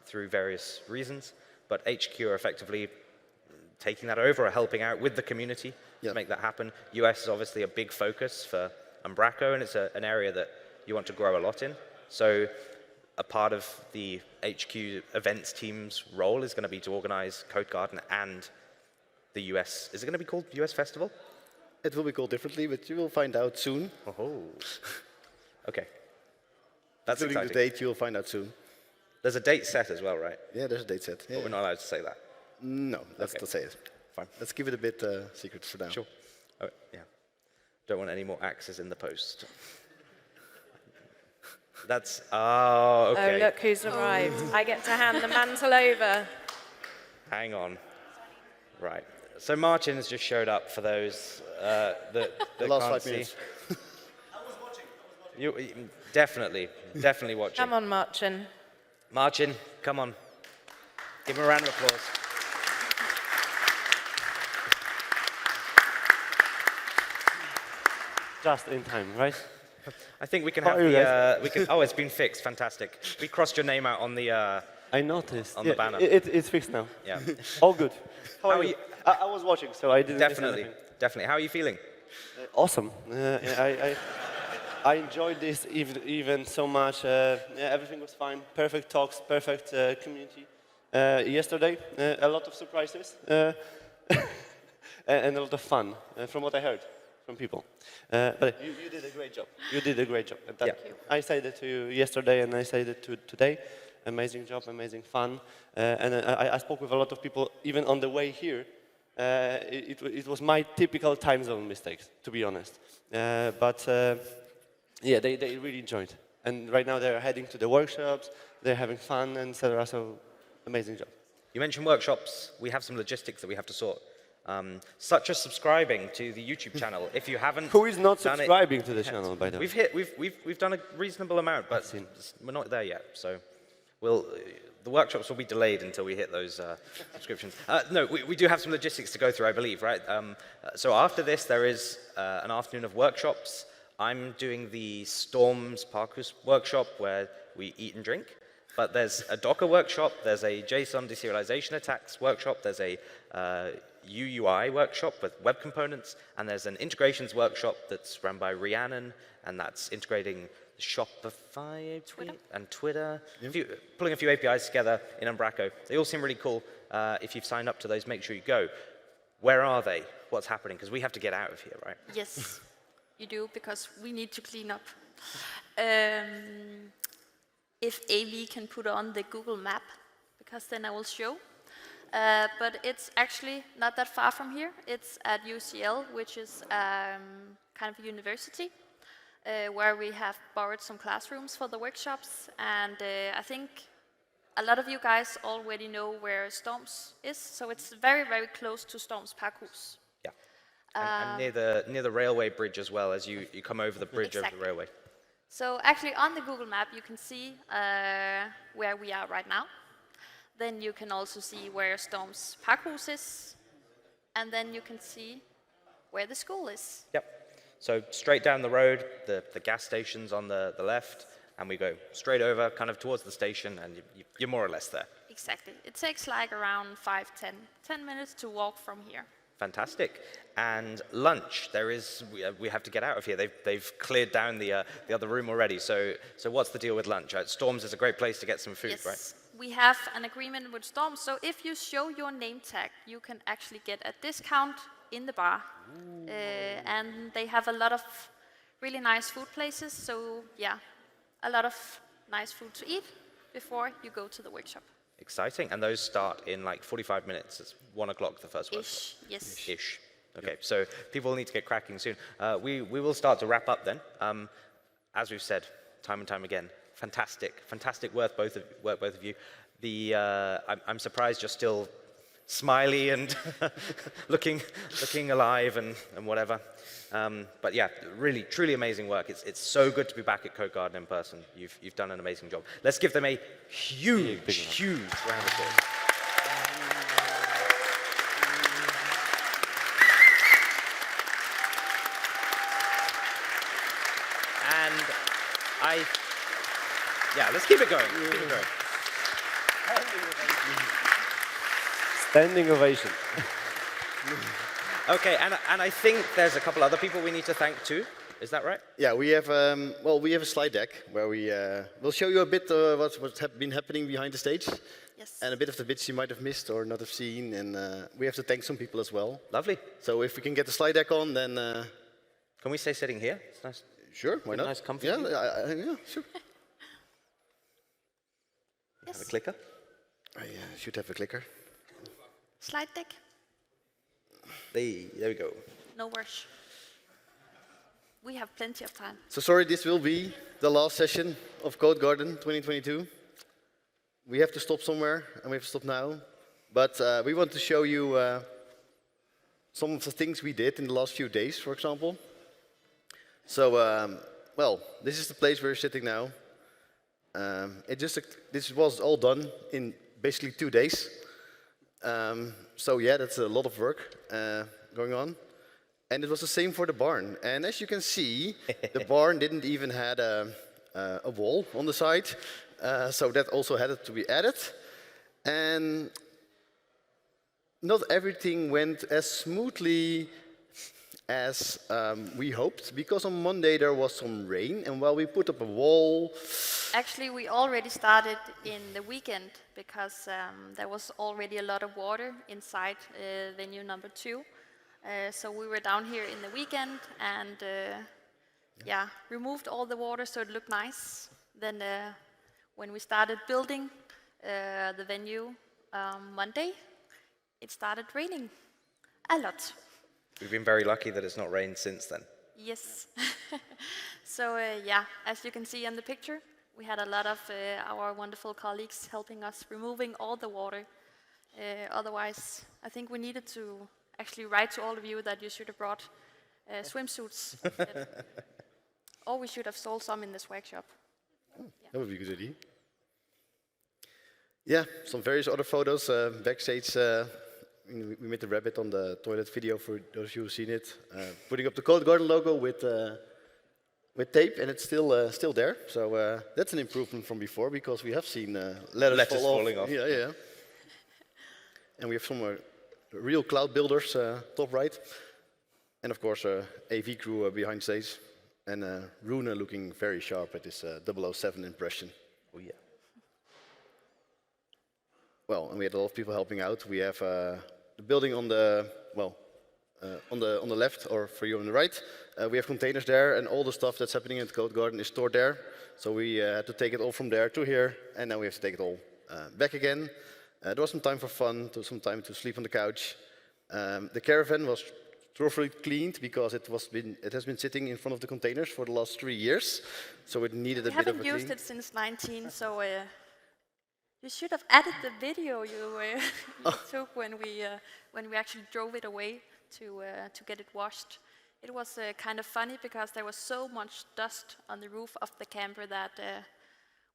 through various reasons, but HQ are effectively taking that over or helping out with the community to make that happen. US is obviously a big focus for Umbraco, and it's an area that you want to grow a lot in. So a part of the HQ events team's role is going to be to organize Codegarden and the US. Is it going to be called US Festival? It will be called differently, but you will find out soon. Oh. Okay. That's Including exciting. the date, you'll find out soon. There's a date set as well, right? Yeah, there's a date set. Yeah. But we're not allowed to say that. No, let's not say it. Fine. Let's keep it a bit secret for now. Sure. Oh, yeah. Don't want any more axes in the post. That's, okay. Oh, look who's arrived. I get to hand the mantle over. Hang on. Right. So Martin has just showed up for those that The last can't 5 see. minutes. You definitely watching. Come on, Martin. Martin, come on. Give him a round of applause. Just in time, right? I think we can How have are you the. Oh, it's been fixed. Fantastic. We crossed your name out on the. I noticed. On the banner. It's fixed now. Yeah. All good. How How are are you? I was watching, so I didn't. miss Definitely. anything. Definitely. How are you feeling? Awesome. I enjoyed this event so much. Everything was fine. Perfect talks, perfect community. Yesterday, a lot of surprises and a lot of fun, from what I heard from people. But you did a great job. You did a great job. And Yeah. I said it to you yesterday, and I said it today. Amazing job, amazing fun. And I spoke with a lot of people, even on the way here. It was my typical time zone mistakes, to be honest. Yeah, they really enjoyed. And right now they're heading to the workshops, they're having fun, and etc. So, amazing job. You mentioned workshops. We have some logistics that we have to sort. Such as subscribing to the YouTube channel. If you haven't, Who is not done it subscribing to the channel, by the way? We've done a reasonable amount, but we're not there yet. So, the workshops will be delayed until we hit those subscriptions. No, we do have some logistics to go through, I believe, right? So after this, there is an afternoon of workshops. I'm doing the Storms Parkus workshop where we eat and drink. But there's a Docker workshop, there's a JSON deserialization attacks workshop, there's a UUI workshop with web components, and there's an integrations workshop that's run by Rhiannon, and that's integrating Shopify and Twitter, pulling a few APIs together in Umbraco. They all seem really cool. If you've signed up to those, make sure you go. Where are they? What's happening? Because we have to get out of here, right? Yes, you do, because we need to clean up. If AV can put on the Google map, because then I will show. But it's actually not that far from here. It's at UCL, which is kind of a university. where we have borrowed some classrooms for the workshops. And I think a lot of you guys already know where Storms is, so it's very, very close to Storms Parkhus. Yeah. And near the railway bridge as well, as you come over the bridge over the railway. So actually on the Google map you can see where we are right now. Then you can also see where Storms Parkhus is. And then you can see where the school is. Yep. So straight down the road, the gas station's on the left, and we go straight over kind of towards the station, and you're more or less there. Exactly. It takes like around 10 minutes to walk from here. Fantastic. And lunch, we have to get out of here. They've cleared down the other room already. So what's the deal with lunch? Storms is a great place to get some food, Yes. right? We have an agreement with Storms, so if you show your name tag, you can actually get a discount in the bar. And they have a lot of really nice food places, so yeah, a lot of nice food to eat before you go to the workshop. Exciting. And those start in like 45 minutes. It's 1 o'clock, the first workshop. Ish, yes. Ish. Okay, so people need to get cracking soon. We will start to wrap up then. As we've said time and time again, fantastic work, both of you. I'm surprised you're still smiley and looking alive and whatever. But yeah, really, truly amazing work. It's so good to be back at Codegarden in person. You've done an amazing job. Let's give them a huge round of applause. And let's keep it going. Keep it going. Standing ovation. Okay, and I think there's a couple other people we need to thank too. Is that right? Yeah, we have a slide deck where we'll show you a bit what's been happening behind the stage. Yes. And a bit of the bits you might have missed or not have seen, and we have to thank some people as well. Lovely. So if we can get the slide deck on, then... Can we stay sitting here? It's nice. Sure, why not? Nice, comfy. Yeah, yeah, sure. Yes. Have a clicker? I should have a clicker. Slide deck. There we go. No rush. We have plenty of time. So sorry, this will be the last session of Codegarden 2022. We have to stop somewhere, and we have to stop now. But we want to show you some of the things we did in the last few days, for example. So, well, this is the place where we're sitting now. This was all done in basically 2 days. So yeah, that's a lot of work going on. And it was the same for the barn. And as you can see, the barn didn't even have a wall on the side. So that also had to be added. And not everything went as smoothly as we hoped, because on Monday there was some rain, and while we put up a wall... Actually, we already started in the weekend, because there was already a lot of water inside venue number 2. So we were down here in the weekend and removed all the water so it looked nice. Then when we started building the venue Monday, it started raining a lot. We've been very lucky that it's not rained since then. Yes. So as you can see in the picture, we had a lot of our wonderful colleagues helping us removing all the water. Otherwise, I think we needed to actually write to all of you that you should have brought swimsuits. Or we should have sold some in this workshop. That would be a good idea. Yeah, some various other photos backstage. We made the rabbit on the toilet video for those of you who've seen it. Putting up the Codegarden logo with tape, and it's still there. So that's an improvement from before, because we have seen letters falling off. Yeah. And we have some real cloud builders top right, and of course AV crew behind stage, and Rune looking very sharp at this 007 impression. Oh yeah. Well, and we had a lot of people helping out. We have the building on the on the left, or for you on the right. We have containers there, and all the stuff that's happening at Codegarden is stored there. So we had to take it all from there to here, and now we have to take it all back again. There was some time for fun, some time to sleep on the couch. The caravan was thoroughly cleaned because it has been sitting in front of the containers for the last 3 years, so it needed a bit of a haven't clean. used it since 19, so you should have added the video you took when we actually drove it away to get it washed. It was kind of funny because there was so much dust on the roof of the camper that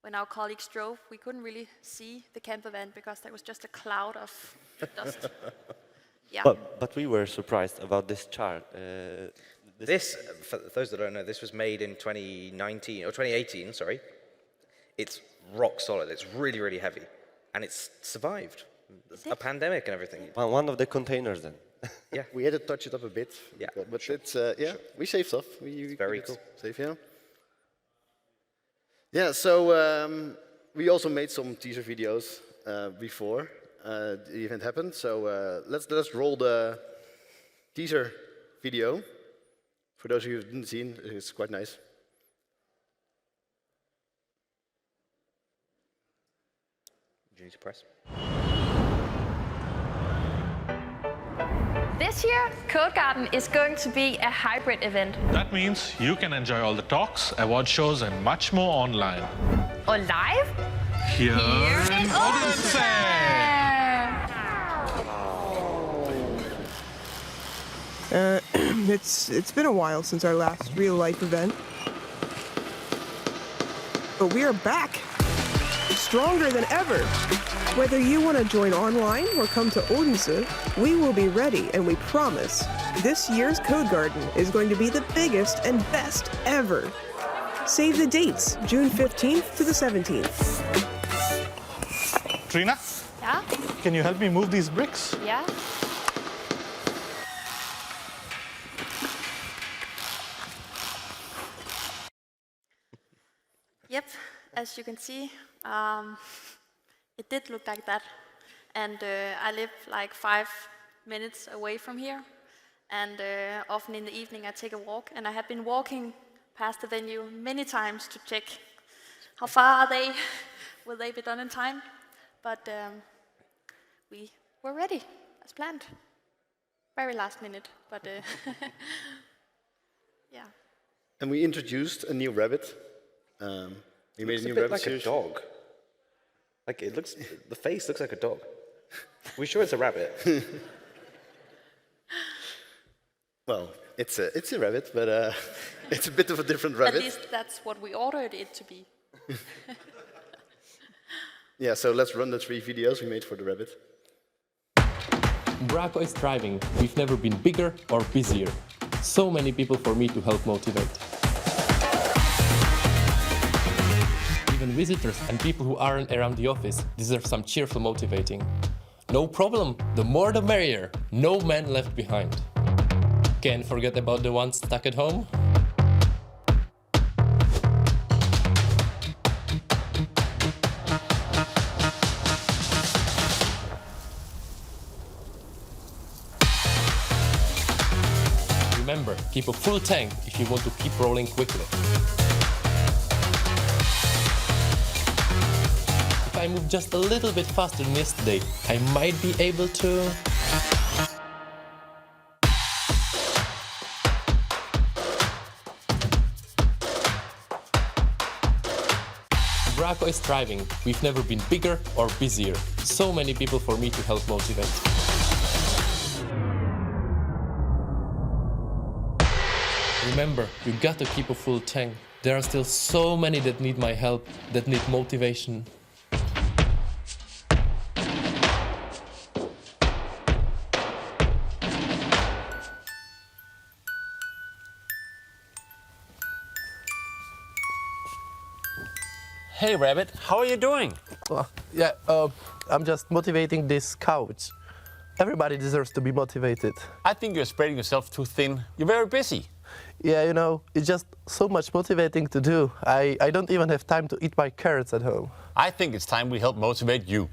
when our colleagues drove, we couldn't really see the camper van because there was just a cloud of dust. Yeah. But we were surprised about this chart. This, for those that don't know, this was made in 2019, or 2018, sorry. It's rock solid, it's really, really heavy. And it's survived a pandemic and everything. One of the containers then. Yeah. We had to touch it up a bit. Yeah. But it's, yeah, we save stuff. We very keep it cool. Safe, yeah. Yeah, so we also made some teaser videos before the event happened. So let's roll the teaser video. For those of you who didn't see it, it's quite nice. You need to press. This year, Codegarden is going to be a hybrid event. That means you can enjoy all the talks, award shows, and much more online. Or live? Here in Odense! It's been a while since our last real-life event. But we are back, stronger than ever. Whether you want to join online or come to Odense, we will be ready, and we promise this year's Codegarden is going to be the biggest and best ever. Save the dates, June 15th to the 17th. Trina? Yeah? Can you help me move these bricks? Yeah. Yep, as you can see, it did look like that. And I live like 5 minutes away from here. And often in the evening I take a walk, and I have been walking past the venue many times to check how far are they, will they be done in time? But we were ready as planned. Very last minute, but yeah. And we introduced a new rabbit. We made a new rabbit. Like a dog. Like it looks, the face looks like a dog. We sure it's a rabbit? Well, it's a rabbit, but it's a bit of a different rabbit. At least that's what we ordered it to be. Yeah, so let's run the 3 videos we made for the rabbit. Umbraco is thriving. We've never been bigger or busier. So many people for me to help motivate. Even visitors and people who aren't around the office deserve some cheerful motivating. No problem, the more the merrier. No man left behind. Can't forget about the ones stuck at home. Remember, keep a full tank if you want to keep rolling quickly. If I move just a little bit faster than yesterday, I might be able to... Umbraco is thriving. We've never been bigger or busier. So many people for me to help motivate. Remember, you got to keep a full tank. There are still so many that need my help, that need motivation. Hey Rabbit, how are you doing? I'm just motivating this couch. Everybody deserves to be motivated. I think you're spreading yourself too thin. You're very busy. Yeah, you know, it's just so much motivating to do. I don't even have time to eat my carrots at home. I think it's time we help motivate you.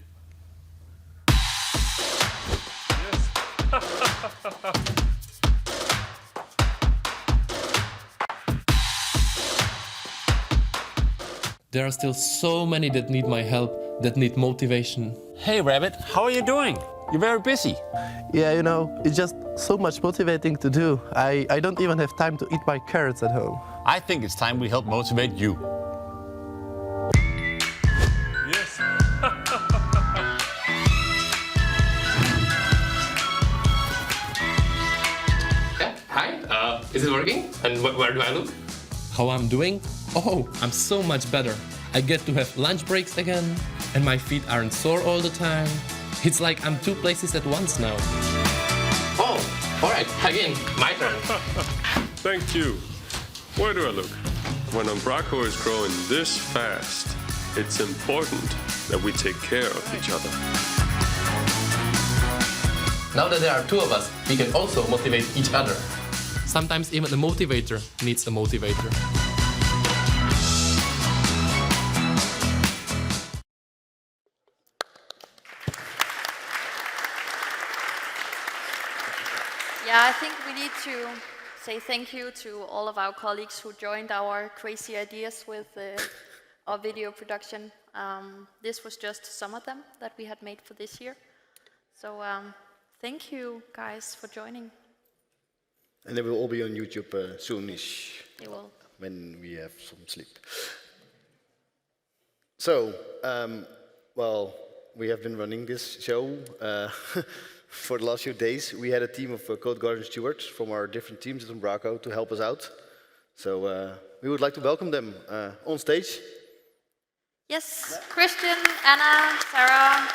There are still so many that need my help, that need motivation. Hey Rabbit, how are you doing? You're very busy. Yeah, you know, it's just so much motivating to do. I don't even have time to eat my carrots at home. I think it's time we help motivate you. Yes. Hi, is it working? And where do I look? How I'm doing? Oh, I'm so much better. I get to have lunch breaks again, and my feet aren't sore all the time. It's like I'm two places at once now. Oh, all right, again, my turn. Thank you. Where do I look? When Umbraco is growing this fast, it's important that we take care of each other. Now that there are two of us, we can also motivate each other. Sometimes even a motivator needs a motivator. Yeah, I think we need to say thank you to all of our colleagues who joined our crazy ideas with our video production. This was just some of them that we had made for this year. So thank you guys for joining. And they will all be on YouTube soonish. They will. When we have some sleep. So, well, we have been running this show for the last few days. We had a team of Codegarden stewards from our different teams at Umbraco to help us out. So we would like to welcome them on stage. Yes, Christian, Anna, Sarah,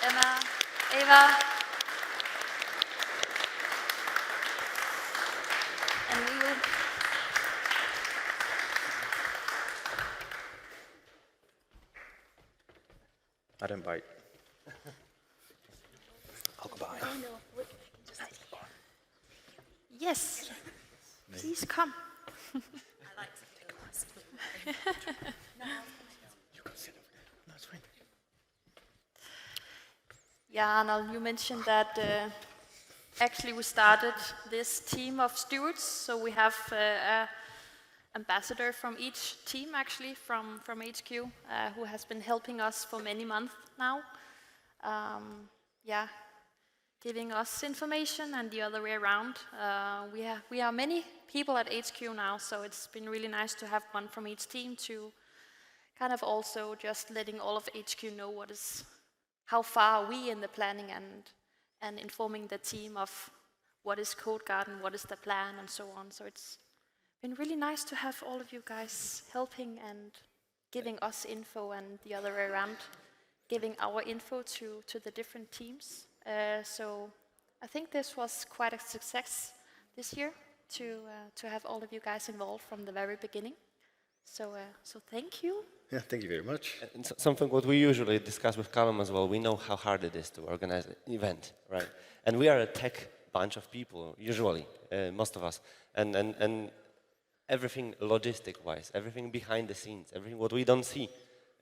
Emma, Eva. And we will... I don't bite. I'll go by. Oh, no. Yes, please come. I like to take a rest. You can sit over there. No, it's fine. Yeah, Arnold, you mentioned that actually we started this team of stewards, so we have an ambassador from each team, actually, from HQ, who has been helping us for many months now. Yeah, giving us information and the other way around. We are many people at HQ now, so it's been really nice to have one from each team to kind of also just letting all of HQ know how far are we in the planning and informing the team of what is Codegarden, what is the plan, and so on. So it's been really nice to have all of you guys helping and giving us info and the other way around, giving our info to the different teams. So I think this was quite a success this year to have all of you guys involved from the very beginning. So thank you. Yeah, thank you very much. And something what we usually discuss with Callum as well, we know how hard it is to organize an event, right? And we are a tech bunch of people, usually, most of us. And everything logistic-wise, everything behind the scenes, everything what we don't see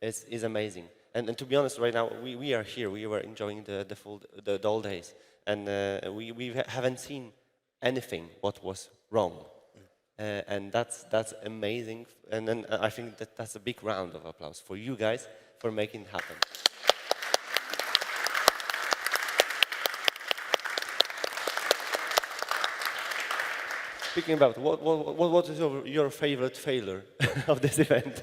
is amazing. And to be honest, right now, we are here, we were enjoying the whole days. And we haven't seen anything what was wrong. And that's amazing, and then I think that's a big round of applause for you guys for making it happen. Speaking about, what is your favorite failure of this event?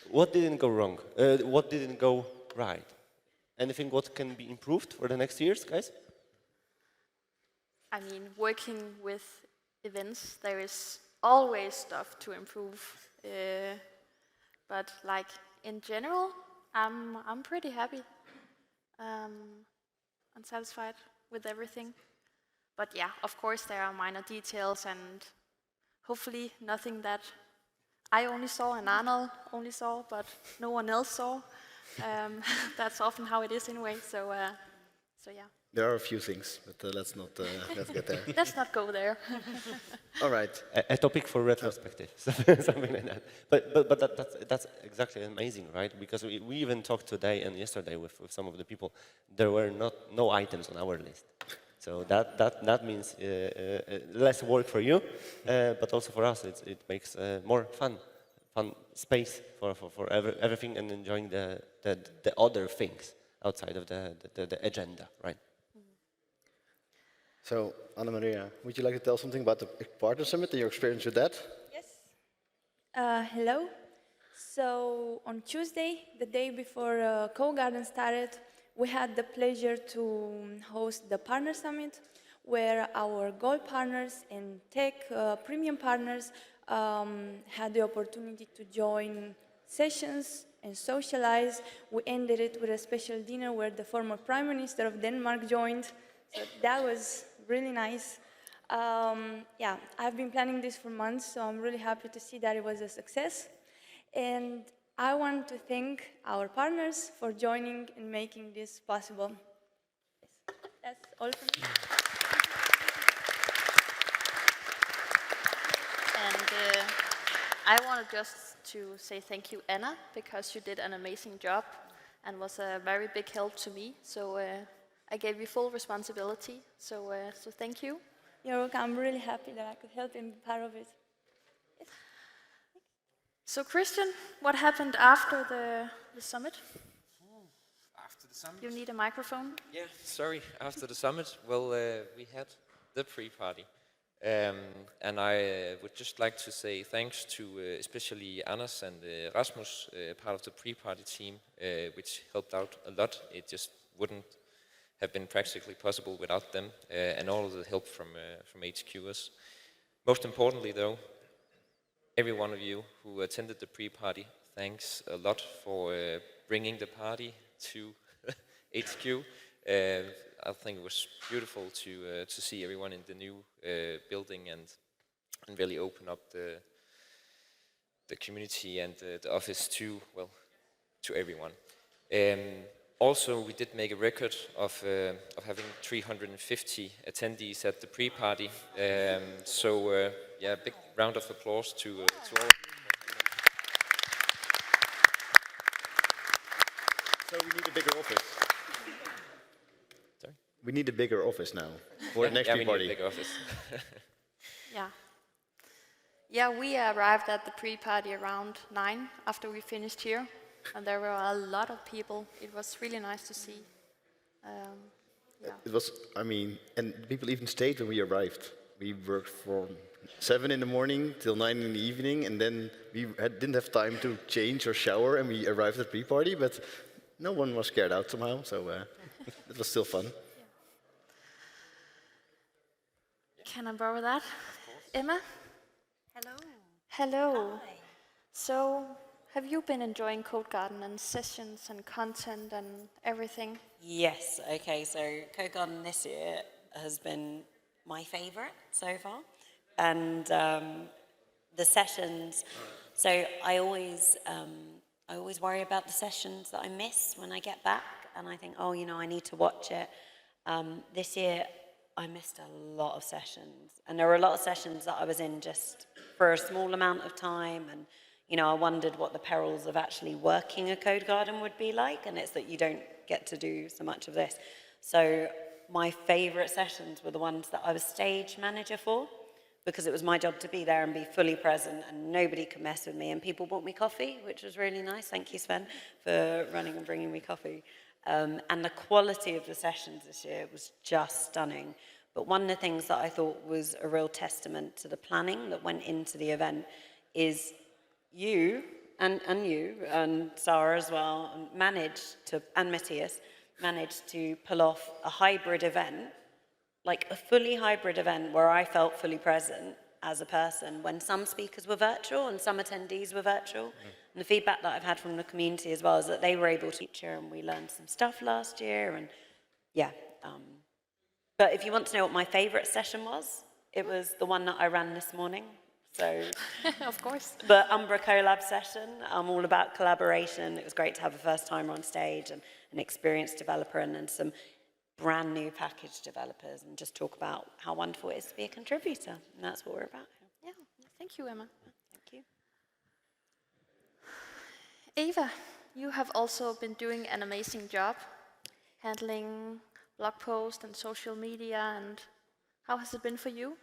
What didn't go wrong? What didn't go right? Anything what can be improved for the next years, guys? I mean, working with events, there is always stuff to improve, but like in general, I'm pretty happy and satisfied with everything. But yeah, of course there are minor details and hopefully nothing that I only saw and Arnold only saw, but no one else saw. That's often how it is anyway. So yeah. There are a few things, but let's not let's get there. Let's not go there. All right. A topic for retrospective, something like that. But that's exactly amazing, right? Because we even talked today and yesterday with some of the people. There were no items on our list, so that means less work for you, but also for us. It makes more fun space for everything and enjoying the other things outside of the agenda, right? So, Anna-Maria, would you like to tell something about the Partner Summit and your experience with that? Hello. So on Tuesday, the day before Codegarden started, we had the pleasure to host the Partner Summit, where our gold partners and tech premium partners had the opportunity to join sessions and socialize. We ended it with a special dinner where the former Prime Minister of Denmark joined. So that was really nice. Yeah, I've been planning this for months, so I'm really happy to see that it was a success. And I want to thank our partners for joining and making this possible. Yes, that's all from me. And I wanted just to say thank you, Anna, because you did an amazing job and was a very big help to me. So I gave you full responsibility. So thank you. You're welcome. I'm really happy that I could help and be part of it. Yes. So Christian, what happened after the summit? After the summit? You need a microphone. Yeah, sorry. After the summit, well, we had the pre-party. And I would just like to say thanks to especially Anders and Rasmus, part of the pre-party team, which helped out a lot. It just wouldn't have been practically possible without them, and all of the help from HQers. Most importantly, though, every one of you who attended the pre-party, thanks a lot for bringing the party to HQ. I think it was beautiful to see everyone in the new building and really open up the community and the office to everyone. Also, we did make a record of having 350 attendees at the pre-party. So, yeah, big round of applause to all of you. So we need a bigger office. Sorry? We need a bigger office now for the next pre-party. pre-party. We need a bigger office. Yeah. Yeah, we arrived at the pre-party around 9 after we finished here. And there were a lot of people. It was really nice to see. Yeah. It was, I mean, and people even stayed when we arrived. We worked from 7 in the morning till 9 in the evening, and then we didn't have time to change or shower, and we arrived at pre-party, but no one was scared out somehow, so it was still fun. Can I borrow that? Emma? Hello. Hello. Hi. So, have you been enjoying Codegarden and sessions and content and everything? Yes, okay, so Codegarden this year has been my favourite so far. And the sessions, so I always worry about the sessions that I miss when I get back. And I think, oh, you know, I need to watch it. This year, I missed a lot of sessions. And there were a lot of sessions that I was in just for a small amount of time. And you know, I wondered what the perils of actually working a Codegarden would be like, and it's that you don't get to do so much of this. So my favourite sessions were the ones that I was stage manager for, because it was my job to be there and be fully present, and nobody could mess with me, and people bought me coffee, which was really nice. Thank you, Sven, for running and bringing me coffee. And the quality of the sessions this year was just stunning. But one of the things that I thought was a real testament to the planning that went into the event is you and Sarah as well and Matthias managed to pull off a hybrid event, like a fully hybrid event where I felt fully present as a person when some speakers were virtual and some attendees were virtual. And the feedback that I've had from the community as well is that they were able to teacher, and we learned some stuff last year, and yeah. But if you want to know what my favourite session was, it was the one that I ran this morning. So, of course. The Umbraco Lab session, I'm all about collaboration. It was great to have a first timer on stage and an experienced developer and some brand new package developers, and just talk about how wonderful it is to be a contributor. And that's what we're about here. Yeah, thank you, Emma. Thank you. Eva, you have also been doing an amazing job handling blog posts and social media, and how has it been for you?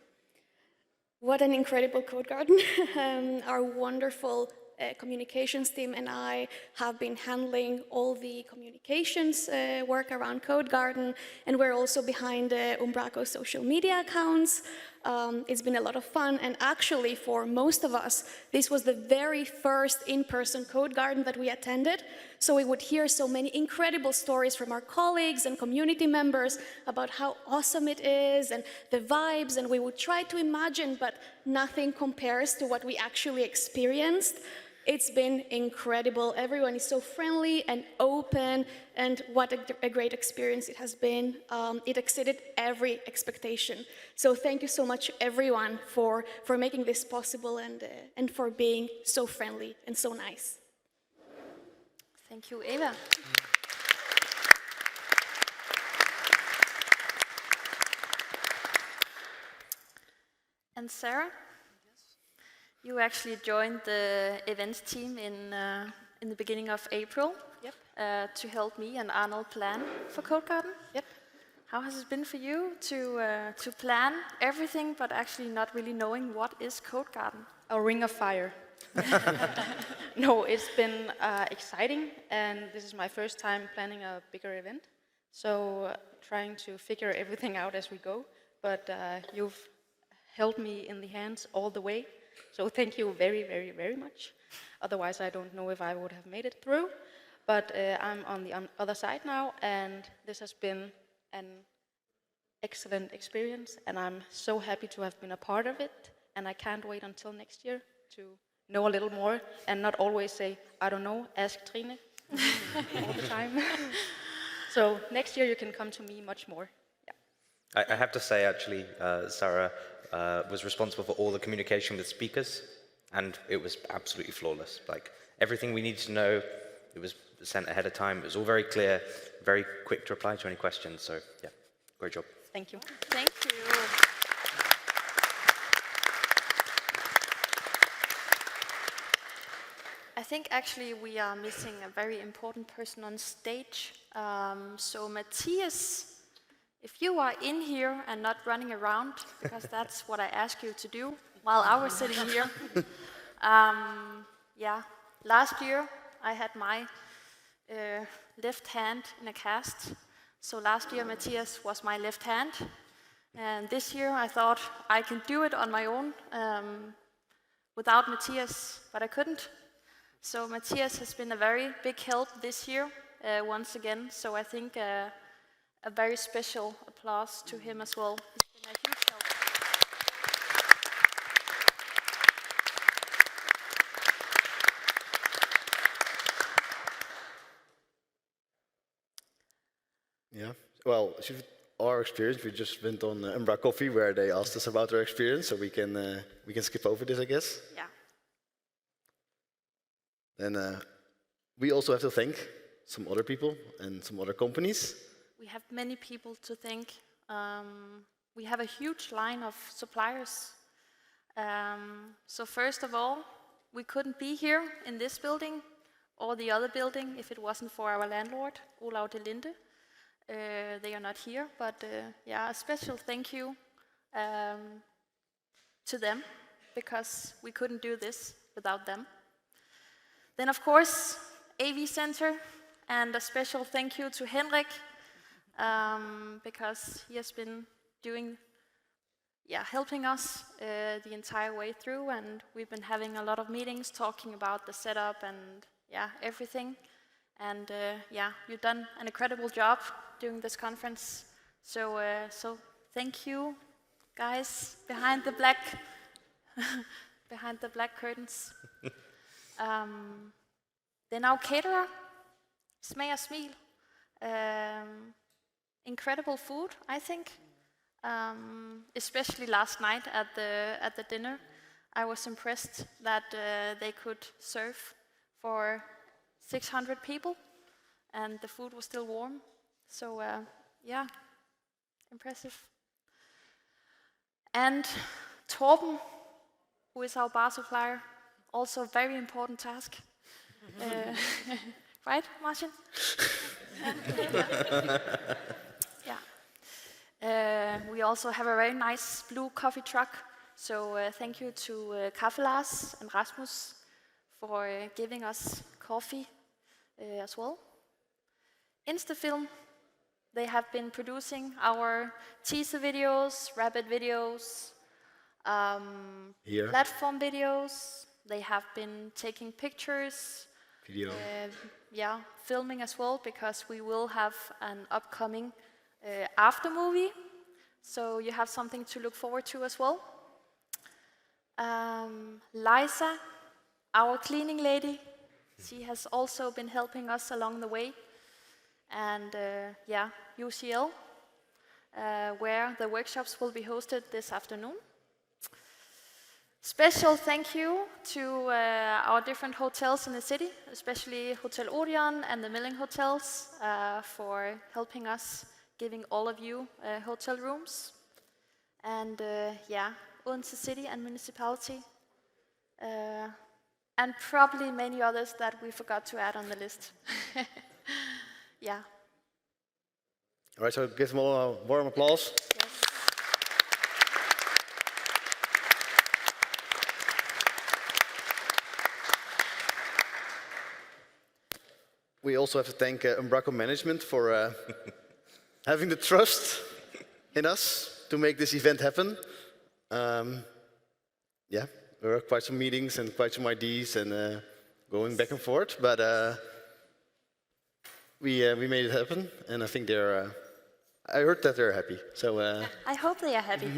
What an incredible Codegarden. Our wonderful communications team and I have been handling all the communications work around Codegarden, and we're also behind Umbraco social media accounts. It's been a lot of fun, and actually for most of us, this was the very first in-person Codegarden that we attended, so we would hear so many incredible stories from our colleagues and community members about how awesome it is and the vibes, and we would try to imagine, but nothing compares to what we actually experienced. It's been incredible. Everyone is so friendly and open, and what a great experience it has been. It exceeded every expectation. So thank you so much, everyone, for making this possible and for being so friendly and so nice. Thank you, Eva. And Sarah? You actually joined the events team in the beginning of April. Yep. To help me and Arnold plan for Codegarden. Yep. How has it been for you to plan everything, but actually not really knowing what is Codegarden? A ring of fire. No, it's been exciting, and this is my first time planning a bigger event. So trying to figure everything out as we go, but you've held me in the hands all the way. So thank you very, very, very much. Otherwise, I don't know if I would have made it through. But I'm on the other side now, and this has been an excellent experience, and I'm so happy to have been a part of it. And I can't wait until next year to know a little more and not always say, I don't know, ask Trine all the time. So next year you can come to me much more. Yeah. I have to say, actually, Sarah was responsible for all the communication with speakers, and it was absolutely flawless. Like, everything we needed to know, it was sent ahead of time. It was all very clear, very quick to reply to any questions. So, yeah, great job. Thank you. Thank you. I think actually we are missing a very important person on stage. So Matthias, if you are in here and not running around, because that's what I asked you to do while I was sitting here. Yeah, last year I had my left hand in a cast. So last year Matthias was my left hand. And this year I thought I can do it on my own without Matthias, but I couldn't. So Matthias has been a very big help this year, once again. So I think a very special applause to him as well. He's been a huge help. Yeah, well, our experience, we just went on UmbraCoffee where they asked us about our experience, so we can skip over this, I guess. Yeah. Then we also have to thank some other people and some other companies. We have many people to thank. We have a huge line of suppliers. So first of all, we couldn't be here in this building or the other building if it wasn't for our landlord, Olav de Linde. They are not here, but yeah, a special thank you to them, because we couldn't do this without them. Then, of course, AV Center, and a special thank you to Henrik, because he has been helping us the entire way through, and we've been having a lot of meetings talking about the setup and everything. And you've done an incredible job during this conference. So thank you, guys, behind the black curtains. Then our caterer, Smag og Smil. Incredible food, I think. Especially last night at the dinner, I was impressed that they could serve for 600 people, and the food was still warm. So impressive. And Torben, who is our bar supplier, also a very important task. Right, Martin? We also have a very nice blue coffee truck. So thank you to Kaffe Lars and Rasmus for giving us coffee as well. Instafilm, they have been producing our teaser videos, rabbit videos, platform videos. They have been taking pictures, Video. yeah, filming as well, because we will have an upcoming after movie. So you have something to look forward to as well. Liza, our cleaning lady, she has also been helping us along the way. And yeah, UCL, where the workshops will be hosted this afternoon. Special thank you to our different hotels in the city, especially Hotel Orion and the Milling Hotels, for helping us, giving all of you hotel rooms. And yeah, Odense City and Municipality. And probably many others that we forgot to add on the list. Yeah. All right, so give them all a warm applause. Yes. We also have to thank Umbraco management for having the trust in us to make this event happen. Yeah, there were quite some meetings and quite some ideas and going back and forth, but we made it happen, and I think they're. I heard that they're happy. So. I hope they are happy.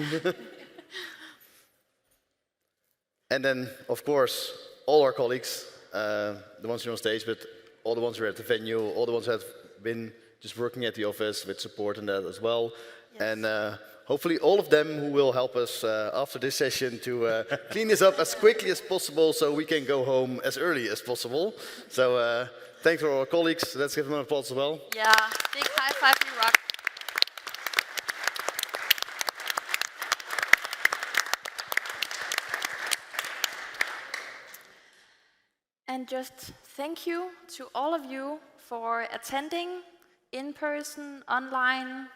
And then, of course, all our colleagues, the ones here on stage, but all the ones who are at the venue, all the ones who have been just working at the office with support and that as well. Yes. And hopefully all of them who will help us after this session to clean this up as quickly as possible so we can go home as early as possible. So thanks to our colleagues. Let's give them an applause as well. Yeah, big high five, you rock. And just thank you to all of you for attending in person, online.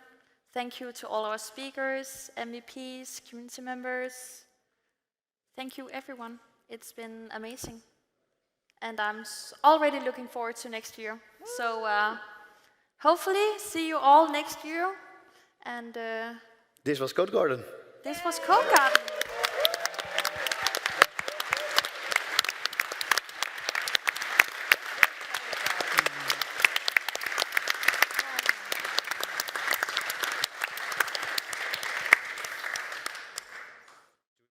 Thank you to all our speakers, MVPs, community members. Thank you, everyone. It's been amazing. And I'm already looking forward to next year. So hopefully see you all next year. And this was Codegarden. This was Codegarden.